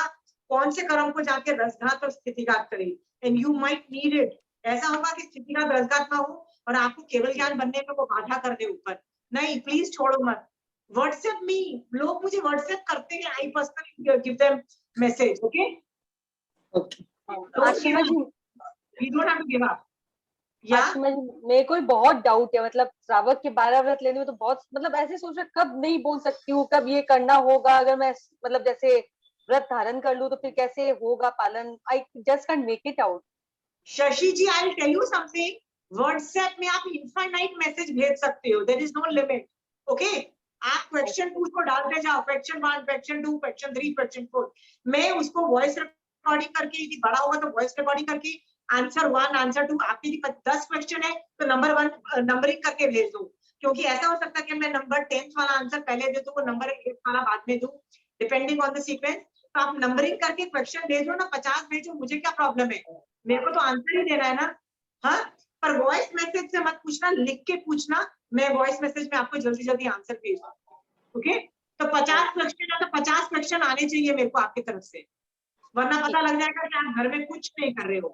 कौन से कर्म को जाके रसघात और स्थितिघात करे. And you might need it. ऐसा होगा कि स्थितिघात रसघात ना हो और आपको केवल ज्ञान बनने में वो बाधा कर दे ऊपर. नहीं, प्लीज छोड़ो मत. WhatsApp me. लोग मुझे व्हाट्सएप करते हैं, I personally give them message. Okay Okay. Ashima ji, we don't have to give up. या आशिमा जी, मेरे को बहुत डाउट है, मतलब श्रावक के 12 व्रत लेने में तो बहुत, मतलब ऐसे सोच रहा कब नहीं बोल सकती हूँ, कब ये करना होगा, अगर मैं मतलब जैसे व्रत धारण कर लूं तो फिर कैसे होगा पालन. I just can make it out. Shashi ji, I will tell you something. WhatsApp में आप इनफाइनाइट मैसेज भेज सकते हो, there is no limit. Okay, आप क्वेश्चन 2 को डालते जाओ, क्वेश्चन 1, क्वेश्चन 2, क्वेश्चन 3, क्वेश्चन 4. मैं उसको वॉइस रिकॉर्डिंग करके, यदि बड़ा होगा तो वॉइस रिकॉर्डिंग करके आंसर 1, आंसर 2, आपके यदि 10 क्वेश्चन है तो नंबर 1 नंबरिंग करके भेज दो. क्योंकि ऐसा हो सकता है कि मैं नंबर 10th वाला आंसर पहले दे दूं, वो नंबर 8 वाला बाद में दूं, डिपेंडिंग ऑन द सीक्वेंस. तो आप नंबरिंग करके क्वेश्चन भेजो ना, 50 भेजो, मुझे क्या प्रॉब्लम है, मेरे को तो आंसर ही देना है ना. हाँ, पर वॉइस मैसेज से मत पूछना, लिख के पूछना. मैं वॉइस मैसेज में आपको जल्दी जल्दी आंसर भेज दूं. ओके, तो 50 क्वेश्चन है तो 50 क्वेश्चन आने चाहिए मेरे को आपकी तरफ से, वरना पता लग जाएगा कि आप घर में कुछ नहीं कर रहे हो.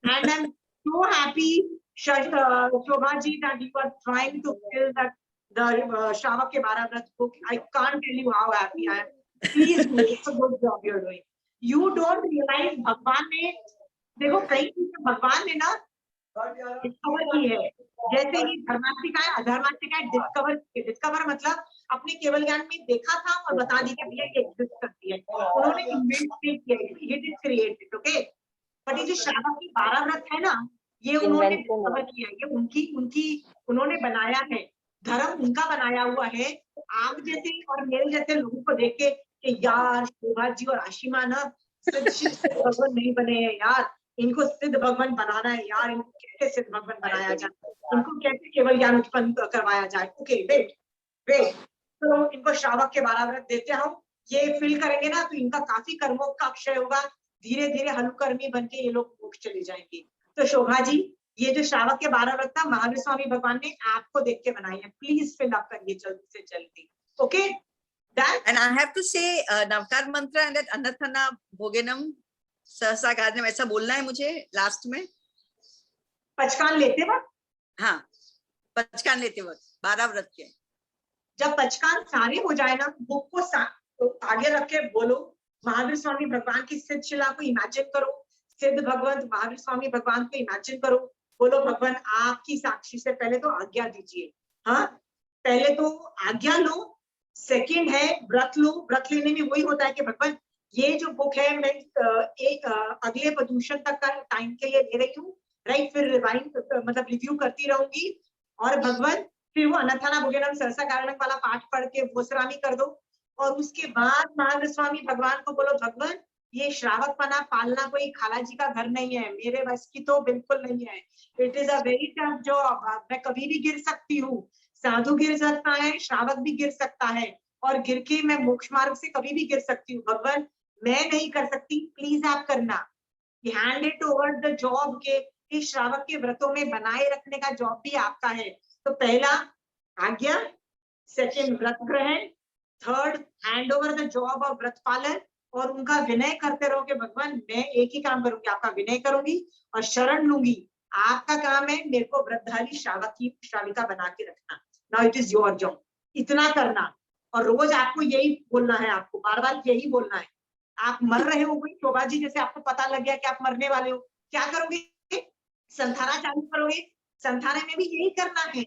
And I am so happy Shobha ji that you are trying to fill that the श्रावक के 12 व्रत book. I can't tell you how happy I am. Please do, it's a good job you're doing. You don't realize भगवान ने, देखो कई चीजें भगवान ने ना डिस्कवर की है. जैसे ये धर्मास्तिकाएं अधर्मास्तिकाएं डिस्कवर मतलब अपने केवल ज्ञान में देखा था और बता दी कि भैया ये एग्जिस्ट करती है. उन्होंने इन्वेंट नहीं किया, ये did create it. Okay, but ये जो श्रावक की 12 व्रत है ना, ये उन्होंने डिस्कवर किया है, ये उनकी उन्होंने बनाया है. धर्म उनका बनाया हुआ है. आप जैसे और मेरे जैसे लोगों को देख के कि यार शोभा जी और आशिमा ना सिद्ध भगवान नहीं बने हैं यार, इनको सिद्ध भगवान बनाना है यार, इनको कैसे सिद्ध भगवान बनाया जाए, इनको कैसे केवल ज्ञान उत्पन्न करवाया जाए. ओके, वेट, तो इनको श्रावक के 12 व्रत देते हम, ये फिल करेंगे ना तो इनका काफी कर्मों का अक्षय होगा. धीरे धीरे हलुकर्मी बन के ये लोग मोक्ष चले जाएंगे. तो शोभा जी, ये जो श्रावक के 12 व्रत था महावीर स्वामी भगवान ने आपको देख के बनाई है. प्लीज फिल अप करिए जल्दी से जल्दी. Okay, done. And I have to say Navkar मंत्र and that अन्नथना भोजनम सहसा कार्यम, ऐसा बोलना है मुझे लास्ट में. पचकान लेते वक्त, हाँ, पचकान लेते वक्त 12 व्रत के जब पचकान सारे हो जाए ना, बुक को तो आगे रख के बोलो महावीर स्वामी भगवान की सिद्ध शिला को इमेजिन करो, सिद्ध भगवंत महावीर स्वामी भगवान को इमेजिन करो. बोलो भगवान आपकी साक्षी से पहले तो आज्ञा दीजिए. हाँ, पहले तो आज्ञा लो, सेकंड है व्रत लो. व्रत लेने में वही होता है कि भगवान ये जो बुक है मैं एक अगले प्रदूषण तक का टाइम के लिए दे रही हूँ, राइट. फिर रिवाइंड मतलब रिव्यू करती रहूंगी. और भगवान फिर वो अन्नथाना भोजनम सहसा कारणम वाला पाठ पढ़ के भोसरामी कर दो. और उसके बाद महावीर स्वामी भगवान को बोलो भगवान ये श्रावक पना पालना कोई खाला जी का घर नहीं है, मेरे बस की तो बिल्कुल नहीं है. It is a very tough job. मैं कभी भी गिर सकती हूँ, साधु गिर सकता है, श्रावक भी गिर सकता है, और गिर के मैं मोक्ष मार्ग से कभी भी गिर सकती हूँ. भगवान मैं नहीं कर सकती, प्लीज आप करना. Hand it over the job के इस श्रावक के व्रतों में बनाए रखने का जॉब भी आपका है. तो पहला आज्ञा, सेकंड व्रत ग्रहण, third hand over the job of व्रत पालन, और उनका विनय करते रहो कि भगवान मैं एक ही काम करूंगी, आपका विनय करूंगी और शरण लूंगी. आपका काम है मेरे को व्रतधारी श्रावक की श्राविका बना के रखना. Now it is your job. इतना करना, और रोज आपको यही बोलना है, आपको बार बार यही बोलना है. आप मर रहे हो कोई शोभा जी, जैसे आपको पता लग गया कि आप मरने वाले हो, क्या करोगे? संथाना चालू करोगे. संथाने में भी यही करना है,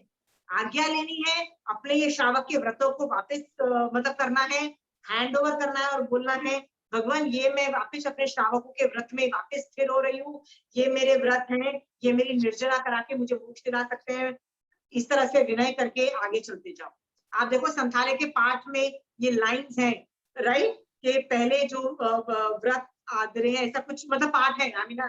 आज्ञा लेनी है, अपने ये श्रावक के व्रतों को वापस मतलब करना है, हैंड ओवर करना है और बोलना है भगवान ये मैं वापस अपने श्रावकों के व्रत में वापस स्थिर हो रही हूँ, ये मेरे व्रत हैं, ये मेरी निर्जला करा के मुझे मोक्ष दिला सकते हैं। इस तरह से विनय करके आगे चलते जाओ। आप देखो संथाले के पाठ में ये लाइंस हैं, राइट, कि पहले जो व्रत आदरे हैं, ऐसा कुछ मतलब पाठ है। आई मीन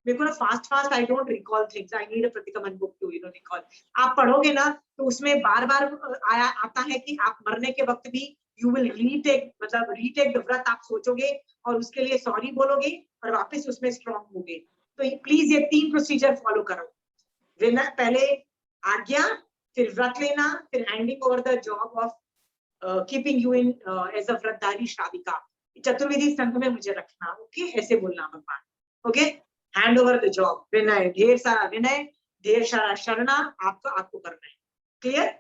मेरे को ना fast I don't recall things, I need a प्रतिक्रमण बुक टू रिकॉल। आप पढ़ोगे ना तो उसमें बार बार आया आता है कि आप मरने के वक्त भी यू विल रीटेक, मतलब रीटेक द व्रत आप सोचोगे और उसके लिए सॉरी बोलोगे और वापस उसमें स्ट्रॉन्ग होगे। तो प्लीज ये 3 प्रोसीजर फॉलो करो। पहले आज्ञा, फिर व्रत लेना, फिर handing over the job of keeping you in as a व्रतधारी श्राविका। चतुर्वेदी संघ में मुझे रखना, ओके, ऐसे बोलना भगवान, okay. Hand over the job, विनय, ढेर सारा विनय, ढेर सारा शरणा आपको करना है। क्लियर?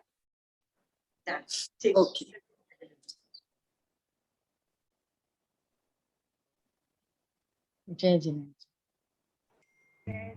ठीक, ओके। जय जिनेन्द्र। जय